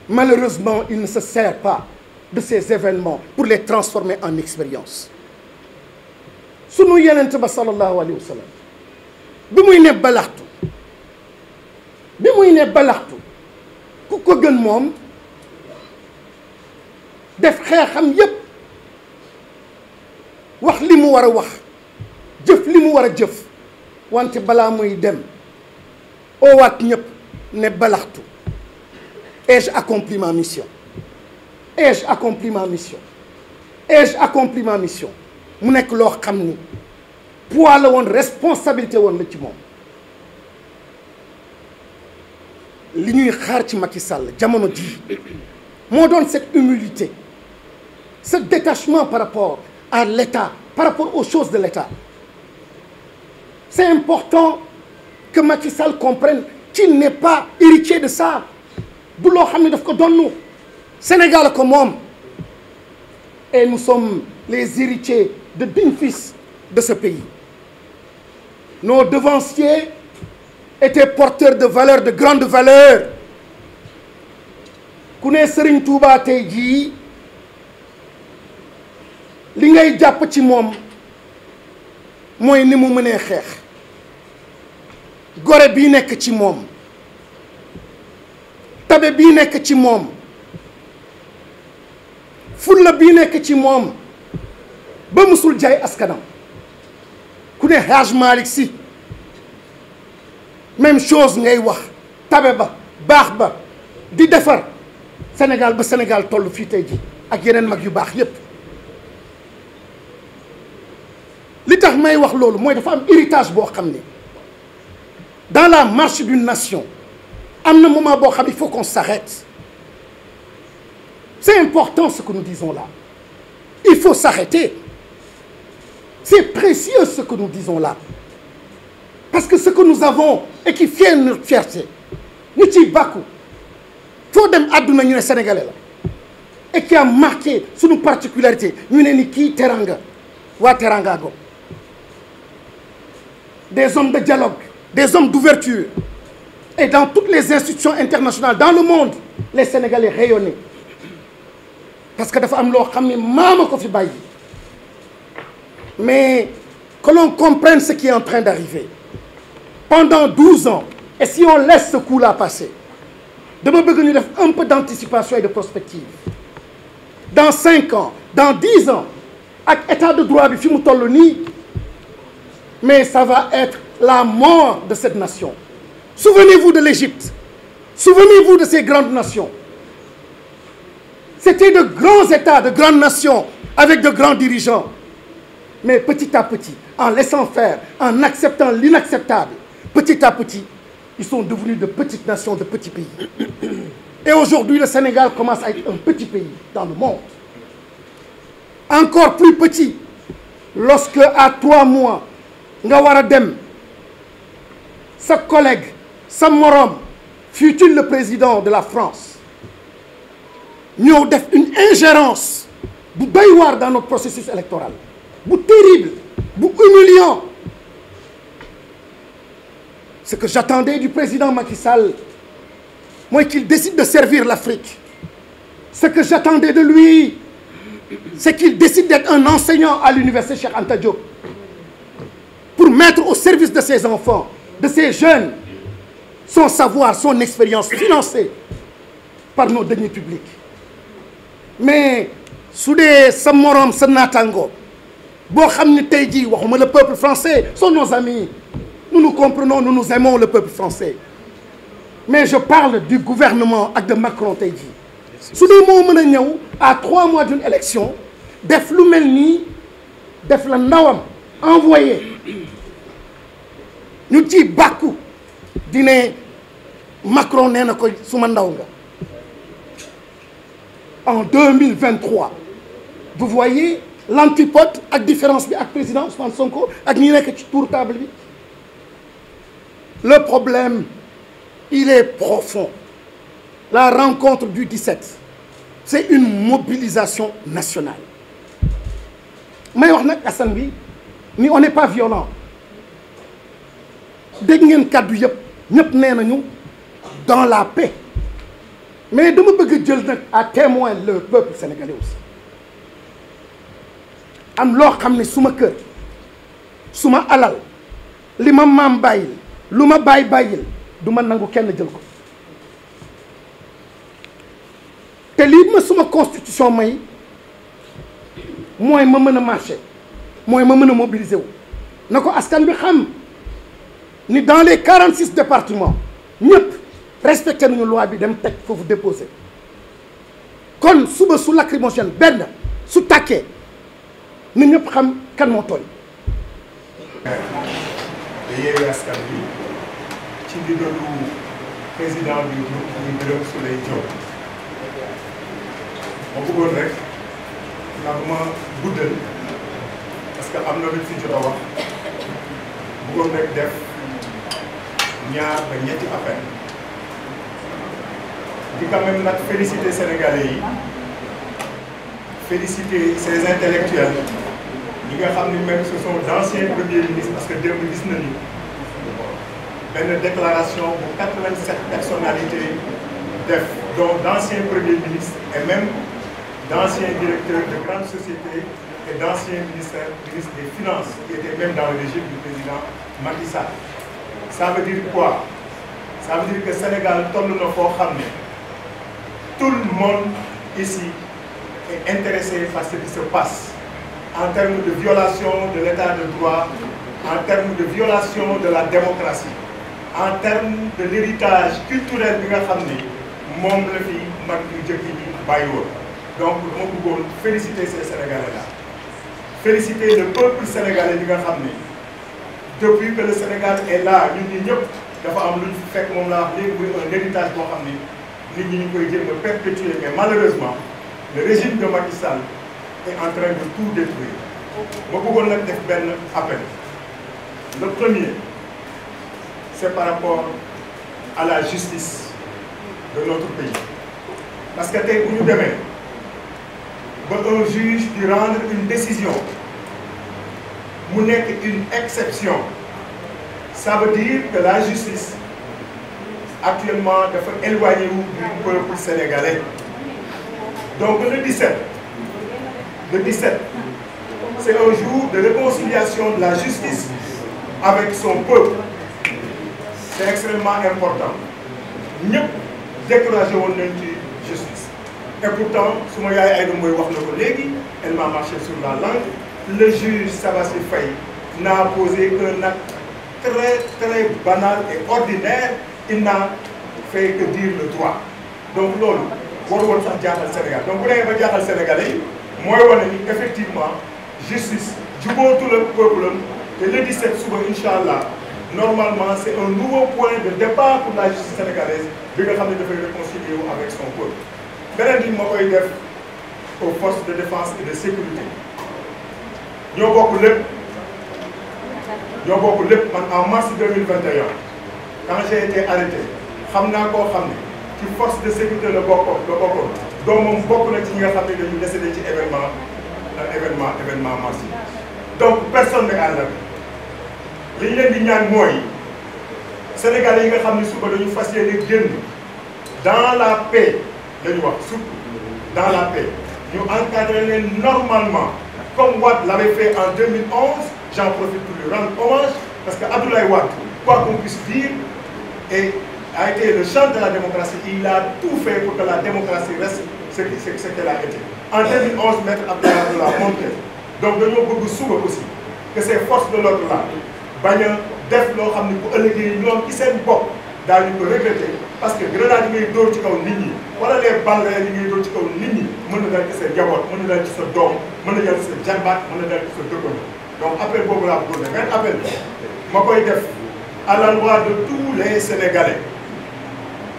malheureusement il ne se sert pas de ces événements pour les transformer en expérience sunu yenent ba sallallahu alayhi wa sallam bi muy ne balaxtu ku ko gën moom def xeexam yépp wax li mu war a wax jëf li mu war a jëf wante balaa muy dem oowaat ñëpp ne balaxtu ai-je accompli ma mission ai-je accompli ma mission ai-je accompli ma mission mu nekk loo xam ni poids la woon responsabilité woon la ci moom li ñuy xaar ci Macky Sall jamono ji moo doon cette humilité ce détachement par rapport à l'État par rapport aux choses de l'État c'est important que Macky Sall comprenne qu'il n'est pas héritier de ça du loo xam ne daf ko donnu Sénégal ko moom et nous sommes les héritiers de dignes fils de ce pays nos devanciers étaient porteurs de valeurs de grandes valeurs ku ne Serigne Touba tey jii li ngay jàpp ci moom mooy ni mu mënee xeex gore bii nekk ci moom tabe bii nekk ci moom fulla bii nekk ci moom ba musul jaay askanam ku ne Hadj Malick Sy même chose ngay wax tabe ba baax ba di defar Sénégal ba Sénégal toll fii tey ji ak yeneen mag yu baax yépp li tax may wax loolu mooy dafa am héritage boo xam ne dans la marche d'une nation am na moment boo xam ne il faut qu'on s'arrête c'est important ce que nous disons là il faut s'arrêter c'est précieux ce que nous disons là parce que ce que nous avons et qui fait notre fierté ñu ciy bàkku foo dem àdduna ñu ne sénégalais la et qui a marqué suñu particularité ñu ne ni kii teranga waa teranga go des hommes de dialogue des hommes d'ouverture et dans toutes les institutions internationales dans le monde les Sénégalais rayonnaient parce que dafa am loo xam ne maama ko fi bàyyi mais que l'on comprenne ce qui est en train d'arriver pendant 12 ans et si on laisse ce coup-là passer dama bëgg ñu def un peu d'anticipation et de prospective dans 5 ans dans 10 ans ak état de droit bi fi mu toll nii mais ça va être la mort de cette nation souvenez-vous de l'Égypte souvenez-vous de ces grandes nations c'était de grands États de grandes nations avec de grands dirigeants mais petit à petit en laissant faire en acceptant l'inacceptable petit à petit ils sont devenus de petites nations de petits pays et aujourd'hui le Sénégal commence à être un petit pays dans le monde encore plus petit lorsque à 3 mois nga war a dem sa collègue sa morom fut-il le président de la France ñëw def une ingérence bu doy waar dans notre processus électoral bu terrible bu humiliant ce que j'attendais du président Macky Sall mooy qu'il décide de servir l'Afrique ce que j'attendais de lui c'est qu'il décide d'être un enseignant à l'université Cheikh Anta Diop pour mettre au service de ses enfants, de ces jeunes, son savoir, son expérience financée par nos deniers publics. Mais su dee sa morom sa naataango boo xam ni tey jii waxuma le peuple français sont nos amis, nous nous comprenons, nous nous aimons le peuple français, mais je parle du gouvernement ak de Macron tey jii su dee moo mën a ñëw à 3 mois d'une élection def lu mel nii def la ndawam envoyé ñu ci bàkku di ne Macron nee na ko suma ndaw nga. En 2023 vous voyez l'antipode ak différence bi ak président Ousmane Sonko ak ñi nekk ci tour table bi. Le problème il est profond. La rencontre du 17 c'est une mobilisation nationale. may wax nag Assane bi ni on n'est pas violent. dégg ngeen kàddu yëpp ñëpp nee nañu dans la paix. Mais dama bëgg jël nag à témoin le peuple sénégalais aussi am loo xam ne suma kër suma alal li ma maam bàyyil lu ma bàyyil du ma nangu kenn jël ko te lii ma suma constitution may mooy ma mën a marcher mooy ma mën a mobiliser wu na ko askan bi xam ni dans les 46 départements ñëpp respecté nañu loi bi dem teg foofu déposé kon suba su lacrymogène benn su tàkkee na ñëpp xam kan moo tooñ. de Yewwi Askan Wi ci ndigalu président du groupe muy Birame Souleye Diop ma bëggoon rek ndax ma guddal parce que am na lu fi jot a wax bëggoon rek def ñaar ba ñetti appel di quand même nag féliciter Sénégalais yi féliciter ces intellectuels ñi nga xam ni même ce sont d'anciens premiers ministres parce que démb gis nañu benn déclaration bu 87 personnalités def dont d'anciens premiers ministres et même d'anciens directeurs de grandes sociétés et d'anciens ministres des Finances qui étaient même dans le régime du président Macky Sall. Ça veut dire quoi? Ça veut dire que Sénégal toll na foo xam ne tout le monde ici est intéressé par ce qui se passe en termes de violation de l'état de droit, en termes de violation de la démocratie, en termes de l'héritage culturel bi nga xam ni moom la fi mag yu jëkk yi bàyyi woon. Donc ma bëggoon féliciter ces Sénégalais-là, féliciter le peuple sénégalais bi nga xam ni depuis que le Sénégal est là ñun ñi ñëpp dafa am lu ñu fi fekk moom laa wax léegi muy un héritage boo xam ni nit ñi ñu koy jéem a perpétuer mais malheureusement le régime de Macky Sall est en train de tout détruire. ma bëggoon nag def benn appel. Le premier c'est par rapport à la justice de notre pays parce que tey bu ñu demee ba un juge di rendre une décision mu nekk une exception ça veut dire que la justice actuellement dafa éloigné wu du peuple sénégalais. Donc le 17 c'est un jour de réconciliation de la justice avec son peuple. C'est extrêmement important. ñëpp découragé woon nañ ci justice et pourtant su ma yaay ay mooy wax na ko léegi elle m'a marché sur la langue. Le juge Sabassy Faye n'a posé qu'un acte très banal et ordinaire. Il n'a fait que dire le droit. Donc loolu waru woon sax jaaxal Sénégal donc bu demee ba jaaxal Sénégalais yi mooy wane ni effectivement justice jubóotu la peuple te le 17 suba incha allah normalement c'est un nouveau point de départ pour la justice sénégalaise bi nga xam ne dafay réconcilier wu avec son peuple. beneen bi ma koy def aux forces de défense et de sécurité ñoo bokk lépp man en mars 2021 quand j'ai été arrêté xam naa koo xam ne ci force de sécurité la bokkoon doomam bokk na ci ñi nga xam ne dañu décédé ci événement mars yi. Donc personne n'est à l'abri. li ñu leen di ñaan mooy Sénégalais yi nga xam ne suba dañu fas yéene génn dans la paix la ñu wax surtout dans la paix ñu encadrer leen normalement comme Wade l'avait fait en 2011 j'en profite pour lui rendre hommage parce que Abdoulaye Wade, quoi qu'on puisse dire, a été le champ de la démocratie. Il a tout fait pour que la démocratie reste ce qu'elle a été. En 2011, Maître Abdoulaye Wade l'a montré. Donc dañoo bëgg suba aussi que ces forces de l'ordre là bañ a def loo xam ne bu ëllëgee ñoom ci seen bopp daañu ko regretter parce que grenade yi ngay dóor ci kaw nit ñi wala les balles réelles yi ngay dóor ci kaw nit ñi mën na dal ci sa njaboot mën na dal ci sa doom mën na dal ci sa jarbaat mën na dal ci sa dëkkandoo. Donc appel boobu laa bëggoon ne appel ma koy def à l'endroit de tous les Sénégalais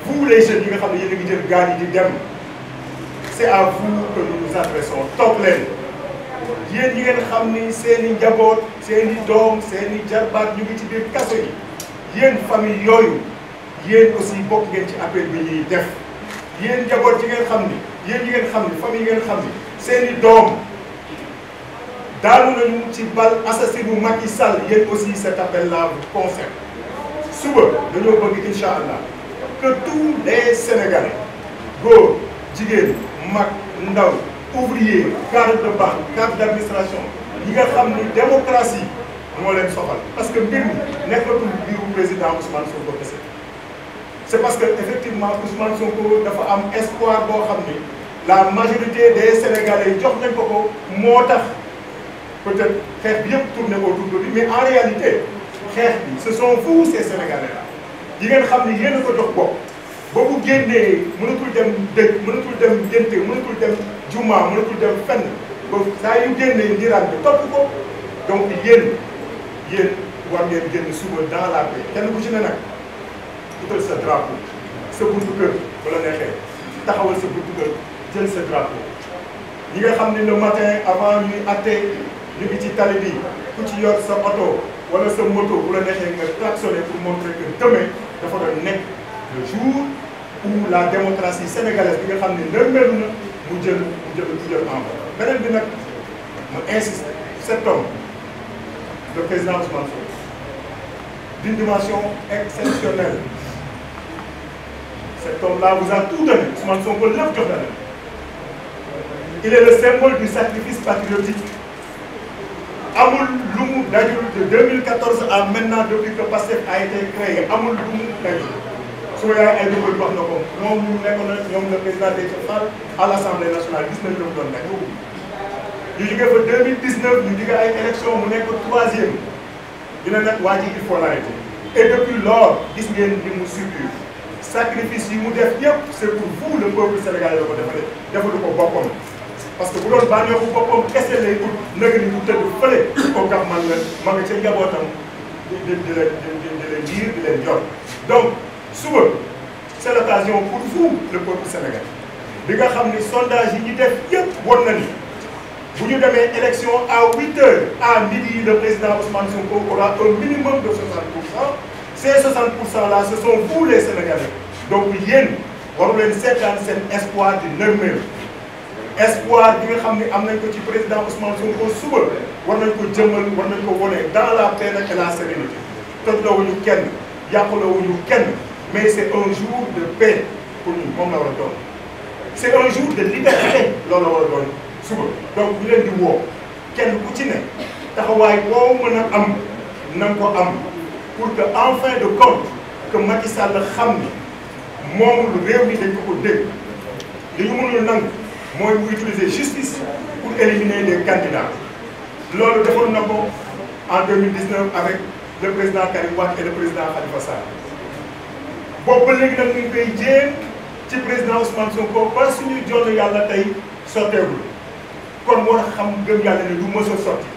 vous les jeunes yi nga xam ne yéen a ngi jël gaal yi di dem c'est à vous que nous nous adressons toog leen. yéen ñi ngeen xam ni seen i njaboot seen i doom seen i jarbaat ñu ngi ci biir kaso yi yéen famille yooyu yéen aussi bokk ngeen ci appel bi ñuy def yéen njaboot yi ngeen xam ni yéen ñi ngeen xam ni famille yi ngeen xam ni seen i doom daanu nañu ci bal assassinu Macky Sall yéen aussi cet appel là vous concerne suba dañoo bëgg incha allah que tous les Sénégalais góor jigéen mag ndaw ouvrier cadre de banque cadre d'administration ñi nga xam ni démocratie moo leen soxal parce que mbir mi nekkatul biiru président Ousmane Sonko kese c'est parce que effectivement Ousmane Sonko dafa am espoir boo xam ni la majorité des Sénégalais jox nañ ko moo tax peut-être xeex bi yëpp tourné autour de lui mais en réalité xeex bi ce sont vous ces Sénégalais là yi ngeen xam ni yéen a ko jox bopp ba bu génnee mënatul dem dëkk mënatul dem ngénte mënatul dem juma mënatul dem fenn ba saa yu génnee njiraan bi topp ko donc yéen war ngeen génn suba dans la paix kenn ku ci ne nag utal sa drapeau sa buntu kër bu la neexee taxawal sa buntu kër jël sa drapeau ñi nga xam ne le matin avant ñuy atte ñu ngi ci tali bi ku ci yor sa oto wala sa moto bu la neexee nga klaxonner pour montrer que demain dafa doon nekk le jour où la démocratie sénégalaise bi nga xam ne nërmeelu na mu jël en beneen bi nag mu insiste cet homme le président Ousmane Sonko d'une dimension exceptionnelle cet homme-là vous a tout donné Ousmane Sonko lépp jox na leen il est le symbole du sacrifice patriotique amul lu mu dajul de 2014 à maintenant depuis que PASTEF a été créé amul lu mu dajul su ma yaay ay dëgg wax na ko moom ñu nekkoon na ñoom le président Déthié Fall à l'Assemblée nationale gis nañu lu mu doon nekk ñu jógee fa 2019 ñu jógee ay élection mu nekk 3e dina nag waa ji il faut l'arrêter et depuis lors gis ngeen li mu subir sacrifice yi mu def yëpp c'est pour vous le peuple sénégalais la ko defalu ko boppam parce que bu doon bànneexu boppam kese lay ut nag ni mu tëdd fële au Cap Manuel ma nga ca njabootam di leen diir di leen yor donc suba c'est l'occasion pour vous le peuple sénégalais bi nga xam ni sondage yi ñu def yëpp won na ni bu ñu demee élection à 8 heures à midi le président Ousmane Sonko aura un minimum de 60%. Ces 60% là ce sont vous les Sénégalais donc yéen waru leen seetaan seen espoir di nërmeel espoir bi nga xam ne am nañ ko ci président Ousmane Sonko suba war nañ ko jëmmal war nañ ko wone dans la paix et la sérénité tojlawuñu kenn yàqulawuñu kenn mais c'est un jour de paix pour ñun moom la war a doon c'est un jour de liberté loolu la war a doon suba donc ñu leen di woo kenn ku ci ne taxawaay boo mën a am na nga ko am pour que en fin de compte que Macky Sall xam ni moomul réew mi dañ ko ko dégg li ñu mënul nangu mooy mu utiliser justice pour éliminer les candidats loolu defoon na ko en 2019 avec le président Karim Wade et le président Khalifa Sall boobu ba léegi nag ñu ngi koy jéem ci président Ousmane Sonko ba suñuy jonn yàlla tey sotteegul kon moo tax xam gëm yàlla ne du mës a sotti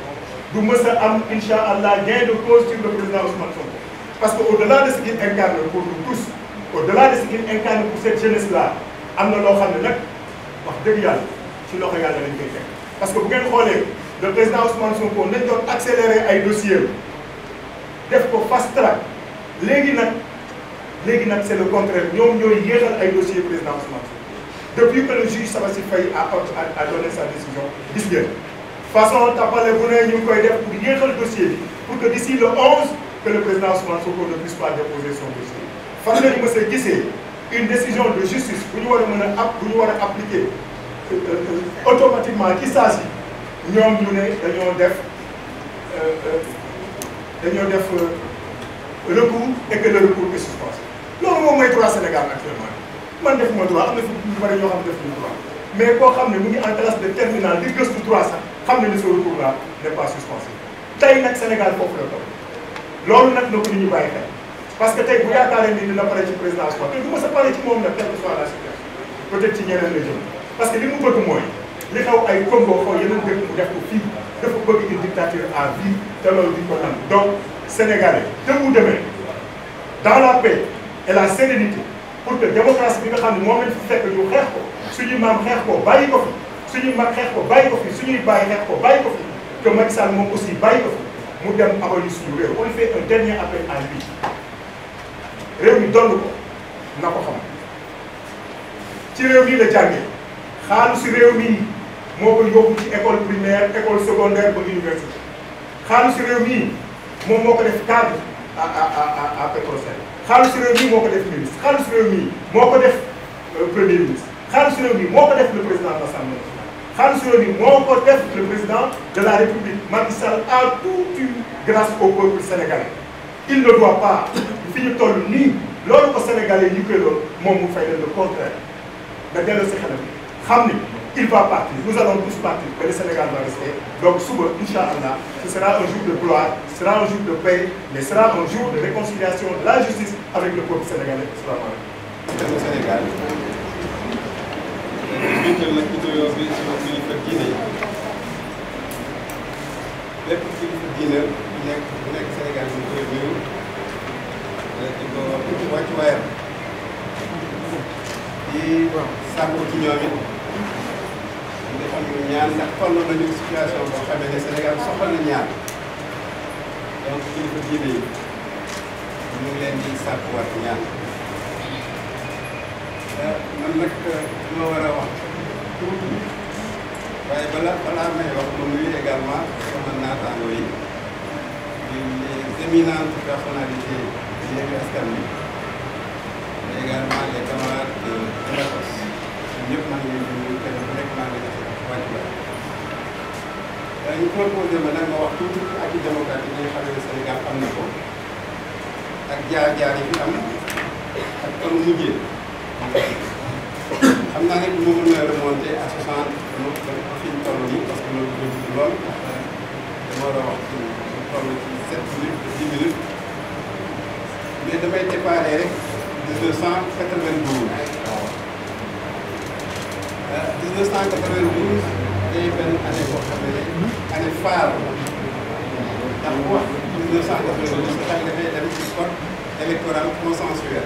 du mës a am incha allah gain de cause sur le président Ousmane Sonko parce que au-delà de ce qu'il incarne pour nous tous au-delà de ce qu'il incarne pour cette jeunesse là am na loo xam ne nag wax dëgg yàlla ci loxo yàlla lañ koy teg parce que bu ngeen xoolee le président Ousmane Sonko nañ doon accélérer ay dossiers def ko fast track léegi nag c'est le contraire ñoom ñooy yéexal ay dossiers président Ousmane Sonko depuis que le juge Sabassy Faye a donné sa décision gis ngeen façon tapale bu ne ñu ngi koy def pour yéexal dossier bi pour que d'ici le 11 que le président Ousmane Sonko ne puisse pas déposer son dossier fan la ñu mës a gisee une décision de justice bu ñu war a mën a appliquer automatiquement ci saa si ñoom ñu ne dañoo def dañoo def recours et que le recours est suspendu loolu moom mooy droit Sénégal actuellement man defuma droit am na fi ñu bari ñoo xam ne defuñu droit mais koo xam ne mu ngi en classe de terminale di gëstu droit sax xam ne ce recours là n'est pas suspendu tey nag Sénégal foofu la toll loolu nag na ko nit ñu bàyyi xel parce que tey bu yaakaaree ni dina pare ci président Ousmane te du ma sa pare ci moom nag quelle que soit la situation peut-être ci ñeneen la jëm parce que li mu bëgg mooy li xew ay Congo xaw yeneen dëkk mu def ko fii dafa bëgg une dictature à vie te loolu duñ ko nam donc Sénégalais te mu demee dans la paix et la sérénité pour que démocratie bi nga xam ne moom lañ fi fekk ñu xeex ko suñuy maam xeex ko bàyyi ko fi suñuy mag xeex ko bàyyi ko fi suñuy bàyyi xeex ko bàyyi ko fi que Macky Sall moom aussi bàyyi ko fi mu dem abali suñu réew on fait un dernier appel à lui réew mi donn ko na ko xam ci réew mii la jàngee xaalis si réew mii moo ko yóbbu ci école primaire école secondaire ba université xaalis si réew mii moom moo ko def cadre à Petrosen xaalis si réew mii moo ko def ministre xaalis si réew mii moo ko def premier ministre xaalis si réew mii moo ko def le président de l'Assemblée nationale xaalis si réew mii moo ko def le président de la République Macky Sall a tout eu grâce au peuple sénégalais il ne doit pas fi ñu toll nii loolu ko sénégalais yi koy loolu moom mu fay leen le contraire nga delloo si xelam xam ni il va partir nous allons tous partir mais le Sénégal va rester donc suba inchallah ce sera un jour de gloire ce sera un jour de paix mais ce sera un jour de réconciliation de la justice avec le peuple sénégalais. Asalaamaaleykum. Sénégal jiital nag vidéo bi ci kilifa diine yi lépp kilifa diine bu nekk Sénégal ñu koy nuyu di ko wàccuwaayam di sàkku ci ñoom it ñu defal ñu ñaan ndax toll nañu situation boo xamee ne Sénégal soxla na ñaan donc kilifa diine yi ñu ngi leen di sàkkuwaat ñaan man nag ma war a wax tuuti waaye balaa may wax ma nuyu également sama naataango yi di les éminentes personnalités di Yewwi Askan Wi mais également les camarades de l'ACOS ñëpp maa ngi leen di nuyu kenn ku nekk maa ngi leen di wàccuwaay. ñu proposé ma nag ma wax tuuti ak i démocratie yi nga xam ne Sénégal am na ko ak jaar-jaar yi fi am ak fan mujjee. xam naa ne bu ma mën a remonter à 60 fi ñu toll nii parce que loolu dëgg lool dama war a wax ci toll ci 7 minutes 10 minutes mais damay déparé rek 1992. 1992 day benn année boo xam ne année phare ndax bu wax 1992 xel dafay dem ci code électoral consensuel.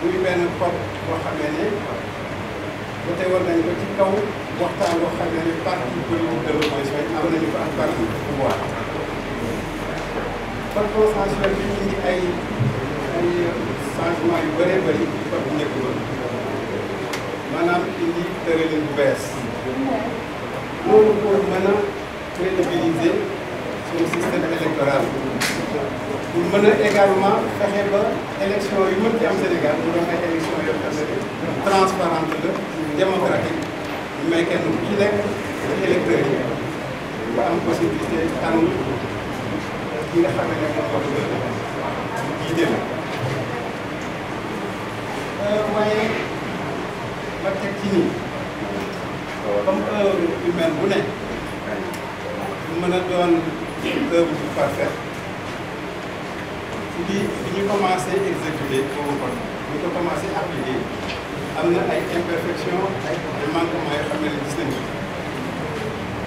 muy benn code boo xamee ne voté woon nañ ko ci kaw waxtaan boo xamee ne parti politique de l'opposition am nañu ko ak parti pouvoir code consensuel bi indi ay changement yu bëree bëri ci code bu njëkk ba maanaam indi tëralin bu bees loolu pour mën a crédibiliser suñu système électoral pour mën a également fexe ba élection yu mën ci am Sénégal mu doon ay élection yoo xam ne transparente la démocratique ñu may kenn ku ci nekk ci électeurs yi ba am possibilité tànn ki nga xam ne moom moo bëgg jiite la waaye ba teg ci nii comme œuvre humaine bu ne du mën a doon œuvre bu parfaite bi ñu commencé exécuter boobu kon ñu ko commencé appliquer am na ay imperfections ay manquements yoo xam ne gis nañu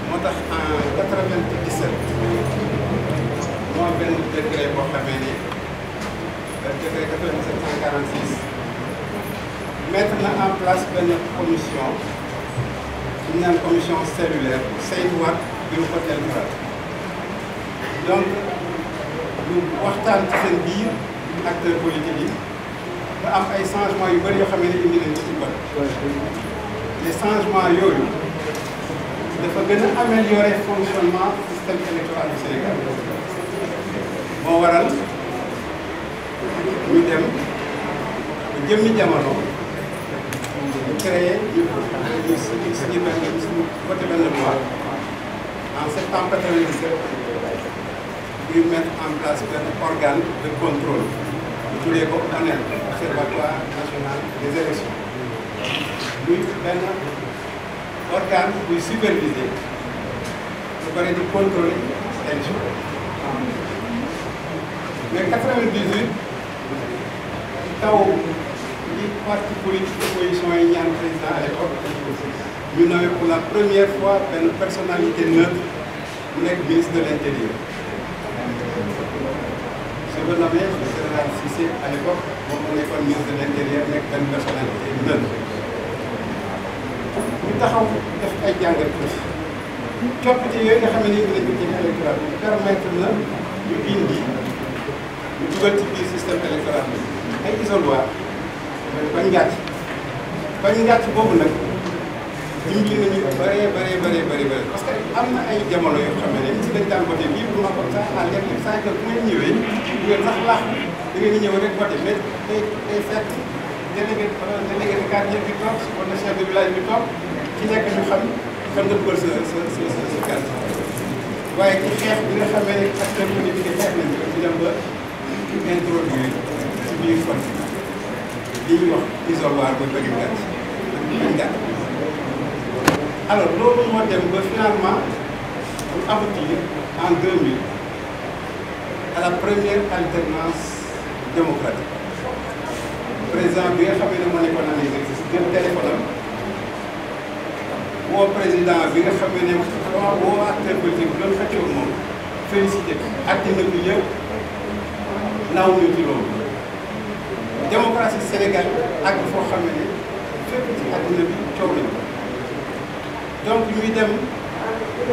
moo tax en 97 moo benn décret boo xamee ne décret 9746 mettre na en place benn commission ñu naan commission cellulaire pour saytuwaat bureau code électoral donc ñu waxtaan ci seen biir acteurs politiques yi ba am ay changements yu bëri yoo xam ne indi nañ ko ci code les changements yooyu dafa gën a améliorer fonctionnement système électoral du Sénégal moo waral ñu dem ba jëmmi jamono ñu créé ñu signé benn voté benn loi en septembre 97 ñu mettre en place benn organe de contrôle ñu tuddee ko ONEL, Observatoire national des élections muy benn organe buy superviser ba pare di contrôler élection mais 98 taw li parti politique opposition yi ñaan président à l'époque ñu nommé pour la première fois benn personnalité neutre mu nekk ministre de l'intérieur. Je veux nommer le général Cissé à l'époque moom mu nekkoon ministre de l'intérieur nekk benn personnalité neutre. ñu taxaw def ay jàngat tuuti coppite yooyu nga xam ne nii dinañ ko ci électoral bi permettre na ñu indi ñu dugal ci biir système électoral bi ay isoloir bañ ngàcc boobu nag dimbali nañu bëree parce que am na ay jamono yoo xam ne si dañ daan voté librement comme ça à l'époque saa que bu ngeen ñëwee du ngeen sax laax da ngeen di ñëw rek voté mais day fekk délégué de quartier bi toog wala chef de village bi toog ci nekk ñu xam fan nga dugal sa carte waaye ci xeex bi nga xamee ne acteur politique yi xeex nañu ko ci dem ba introduire ci biir code li ñuy wax isoloir ba bëri gàtt alors loolu moo dem ba finalement ñu aboutir en 2000 à la première alternance démocratique président bi nga xam ne moo nekkoon en exercice jël téléphone am woo président bi nga xam ne woo acteur politique bi doon xëccoo moom félicité àddina bi yëpp naaw ñu ci loolu démocratie Sénégal ak foo xam ne fépp ci àddina bi coow nañu donc ñuy dem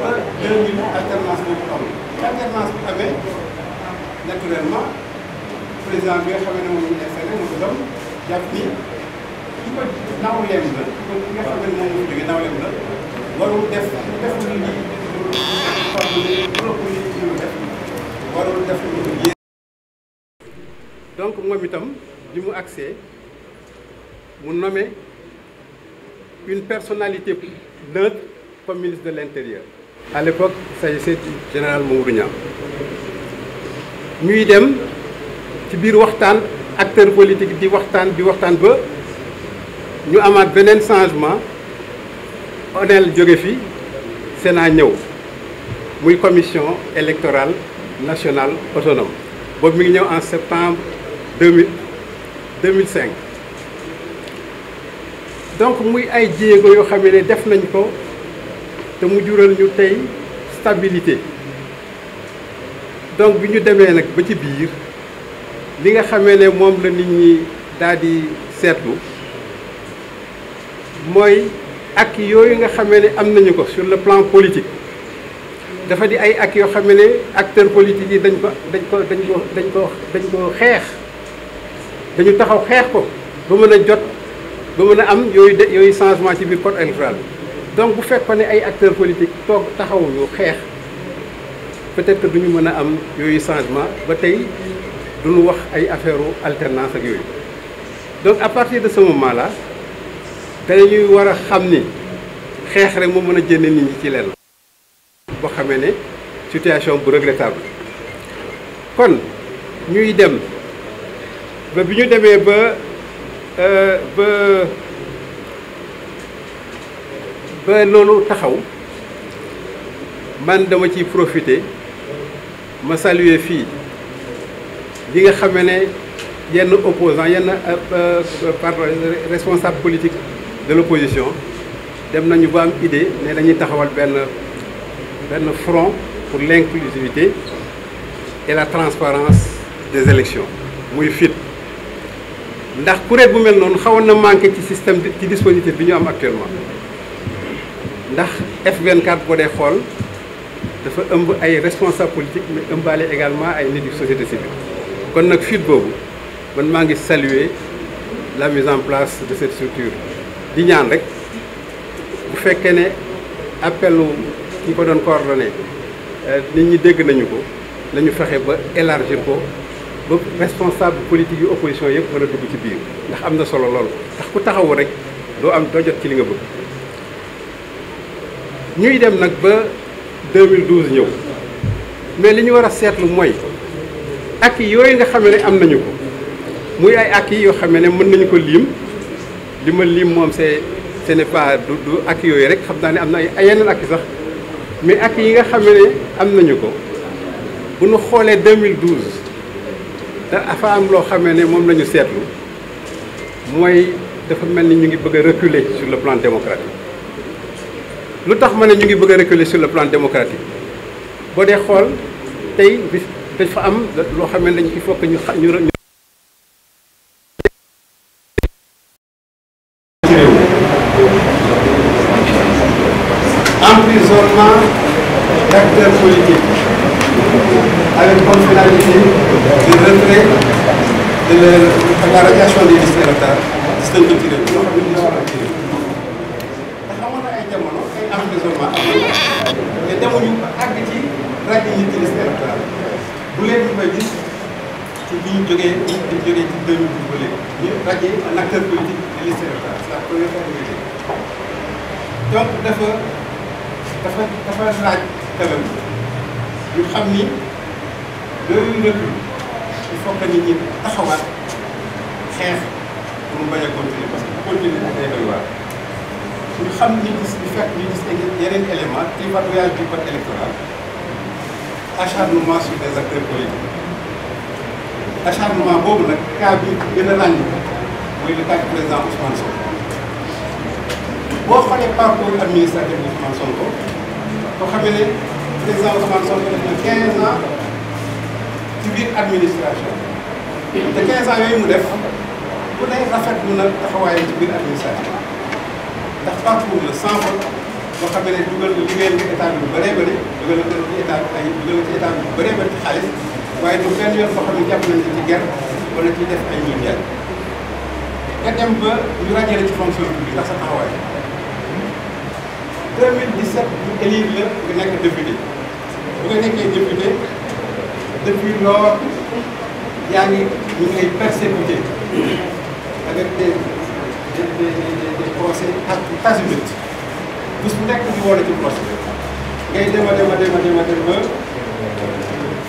ba 2000 alternance boobu am alternance bu amee naturellement président bi nga xam ne moom la ñu installé moom itam jàpp ni ki ko nawleem la ki nga xam ne moom la ñu jógee nawleem la warul def lu ñuy warul def lu ñuy donc moom itam bi mu accès mu nommé une personnalité neutre comme ministre de l'Intérieur. À l'époque, il s'agissait du général Mamadou Niang. ñuy dem ci biir waxtaan acteur politique di waxtaan ba ñu amaat beneen changement ONEL jóge fi Sénat ñëw muy commission électorale nationale autonome boobu mi ngi ñëw en septembre 2005 donc muy ay jéego yoo xam ne def nañ ko te mu jural ñu tey stabilité donc bi ñu demee nag ba ci biir li nga xamee ne moom la nit ñi daal di seetlu mooy ak yooyu nga xamee ne am nañu ko sur le plan politique dafa di ay ak yoo xam ne acteurs politiques yi dañ ko xeex dañu taxaw xeex ko ba mën a jot ba mën a am yooyu changement ci biir code électoral donc bu fekkoon ne ay acteurs politiques toog taxawuñu xeex peut-être que duñu mën a am yooyu changement ba tey duñu wax ay affaire alternance ak yooyu donc à partir de ce moment là dañuy war a xam ni xeex rek moo mën a génne nit ñi ci leen boo xamee ne situation bu regrettable kon ñuy dem ba bi ñu demee ba loolu taxaw man dama ciy profiter ma saluer fii li nga xamee ne yenn opposants yenn responsable politique de l'opposition dem nañu ba am idée ne dañuy taxawal benn front pour l'inclusivité et la transparence des élections muy FIT ndax kuréel bu mel noonu xawoon na manqué ci système ci dispositif bi ñu am actuellement ndax F24 boo dee xool dafa ëmb ay responsables politiques mais ëmbaale également ay nit yu société civile kon nag FIT boobu man maa ngi saluer la mise en place de cette structure di ñaan rek bu fekkee ne appelu ki ko doon coordonné nit ñi dégg nañu ko nañu fexe ba élargir ko ba responsable politique yu opposition yëpp mën a dugg ci biir ndax am na solo loolu ndax ku taxawu rek doo jot ci li nga bëgg ñuy dem nag ba 2012 ñëw mais li ñu war a seetlu mooy acquis yooyu nga xam ne am nañu ko muy ay acquis yoo xam ne mën nañu ko lim li ma lim moom ce n'est pas du acquis yooyu rek xam naa ne am na ay yeneen acquis sax mais acquis yi nga xam ne am nañu ko bu ñu xoolee 2012 dafa am loo xam ne moom la ñu seetlu mooy dafa mel ni ñu ngi bëgg a reculer sur le plan démocratique lu tax ma ne ñu ngi bëgg a reculer sur le plan démocratique boo dee xool tey bi dafa am loo xam ne il faut que ñu emprisonnement d'acteurs politiques avec comme finalité de retrait de la radiation des listes électorales gis nañ ko ci réew loo xam ne ñu soxla ci réew te xamoon na ay jamono ay emprisonnement te demuñu àgg ci rajo yi ci liste électorale bu leen ñu koy gis ci bi ñu jógee ci 2012 ba léegi ñu radié un acteur politique de liste électorale c'est la première fois que donc dafa laaj quand même ñu xam ni loolu recul il faut que nit ñi taxawaat xeex pour mu bañ a continuer parce que continuer day doy waar ñu xam ñu gis yeneen élément tripatouillage du code électoral acharnement sur des acteurs politiques acharnement boobu nag cas bi gën a ràññi mooy le cas du président Ousmane Sonko boo xoolee parcours administratif bu Ousmane Sonko boo xamee ne président Ousmane Sonko def na 15 ans ci biir administration te 15 ans yooyu mu def ku ne rafetlu na taxawaayam ci biir administration ndax parcours la sans faute boo xamee ne dugal na liggéeyal nga état bi bu bëree bëri dugal na ci état bi bu bëree bëri ci xaalis waaye du benn yoon boo xam ne jàpp nañ ci guerre wala ci def ay milliards nga dem ba ñu ràññee ci fonction publique ndax sa taxawaay 2017 ñu élire la nga nekk député bu nga nekkee député depuis lors yaa ngi ñu ngi lay persécuté avec des procès casuistiques bés bu nekk di woote ci procès ngay dem ba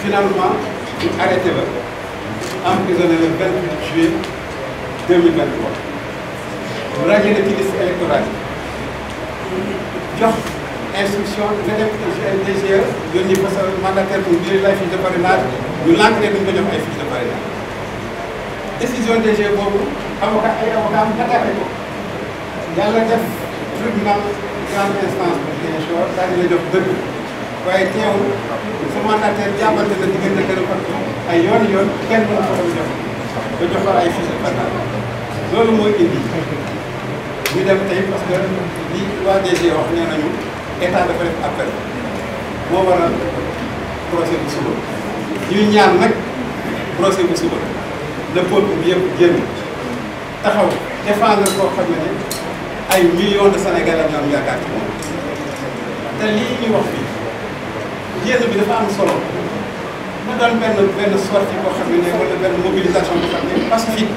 finalement ñu arrêté la emprisonné le 28 juillet 2023 mu ràññee la ci liste électorale jox instruction nga dem DGE yónni fa sa mandataire pour biir lay fiche de parrainage ñu lànk ne duñ ko jox ay fiche de parrainage décision DGE boobu avocat am attaqué ko yàlla def tribunal grande instance bu Ziguinchor daal di la jox dëgg waaye teewul sa mandataire jàppante na diggante gën a ay yoon kenn mënu ko jox ba jox ay fiche de parrainage loolu mooy indi ñu dem tey parce que li waa DG wax nee nañu état dafa def appel moo waral procès bu suba ñuy ñaan nag procès bu suba le peuple bi yëpp génn taxaw défendre koo xam ne ay millions de Sénégalais ñoom yaakaar ci moom te lii ñuy wax fii génn bi dafa am solo mu doon benn sortie boo xam ne wala benn mobilisation boo xam ne pacifique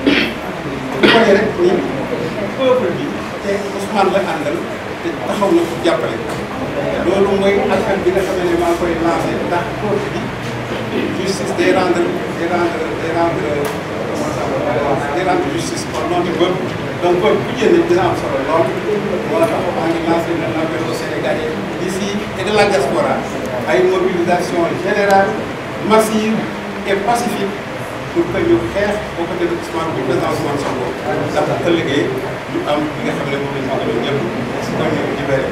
bu ko rek ni peuple bi te Ousmane la àndal te taxaw na pour jàppale loolu mooy appel bi nga xam ne maa ngi koy lancé ndax cour bi justice day rendre justice au nom du peuple donc boobu bu jëlee dina am solo lool moo tax maa ngi lancé un appel aux Sénégalais d'ici et de la diaspora ay mobilisation générale massive et pacifique pour que ñu xeex boo ko jëlee Ousmane bi président Ousmane Sonko ndax ëllëgee ñu am li nga xam ne moom lañ bëgg ñëpp si ko ñu libéré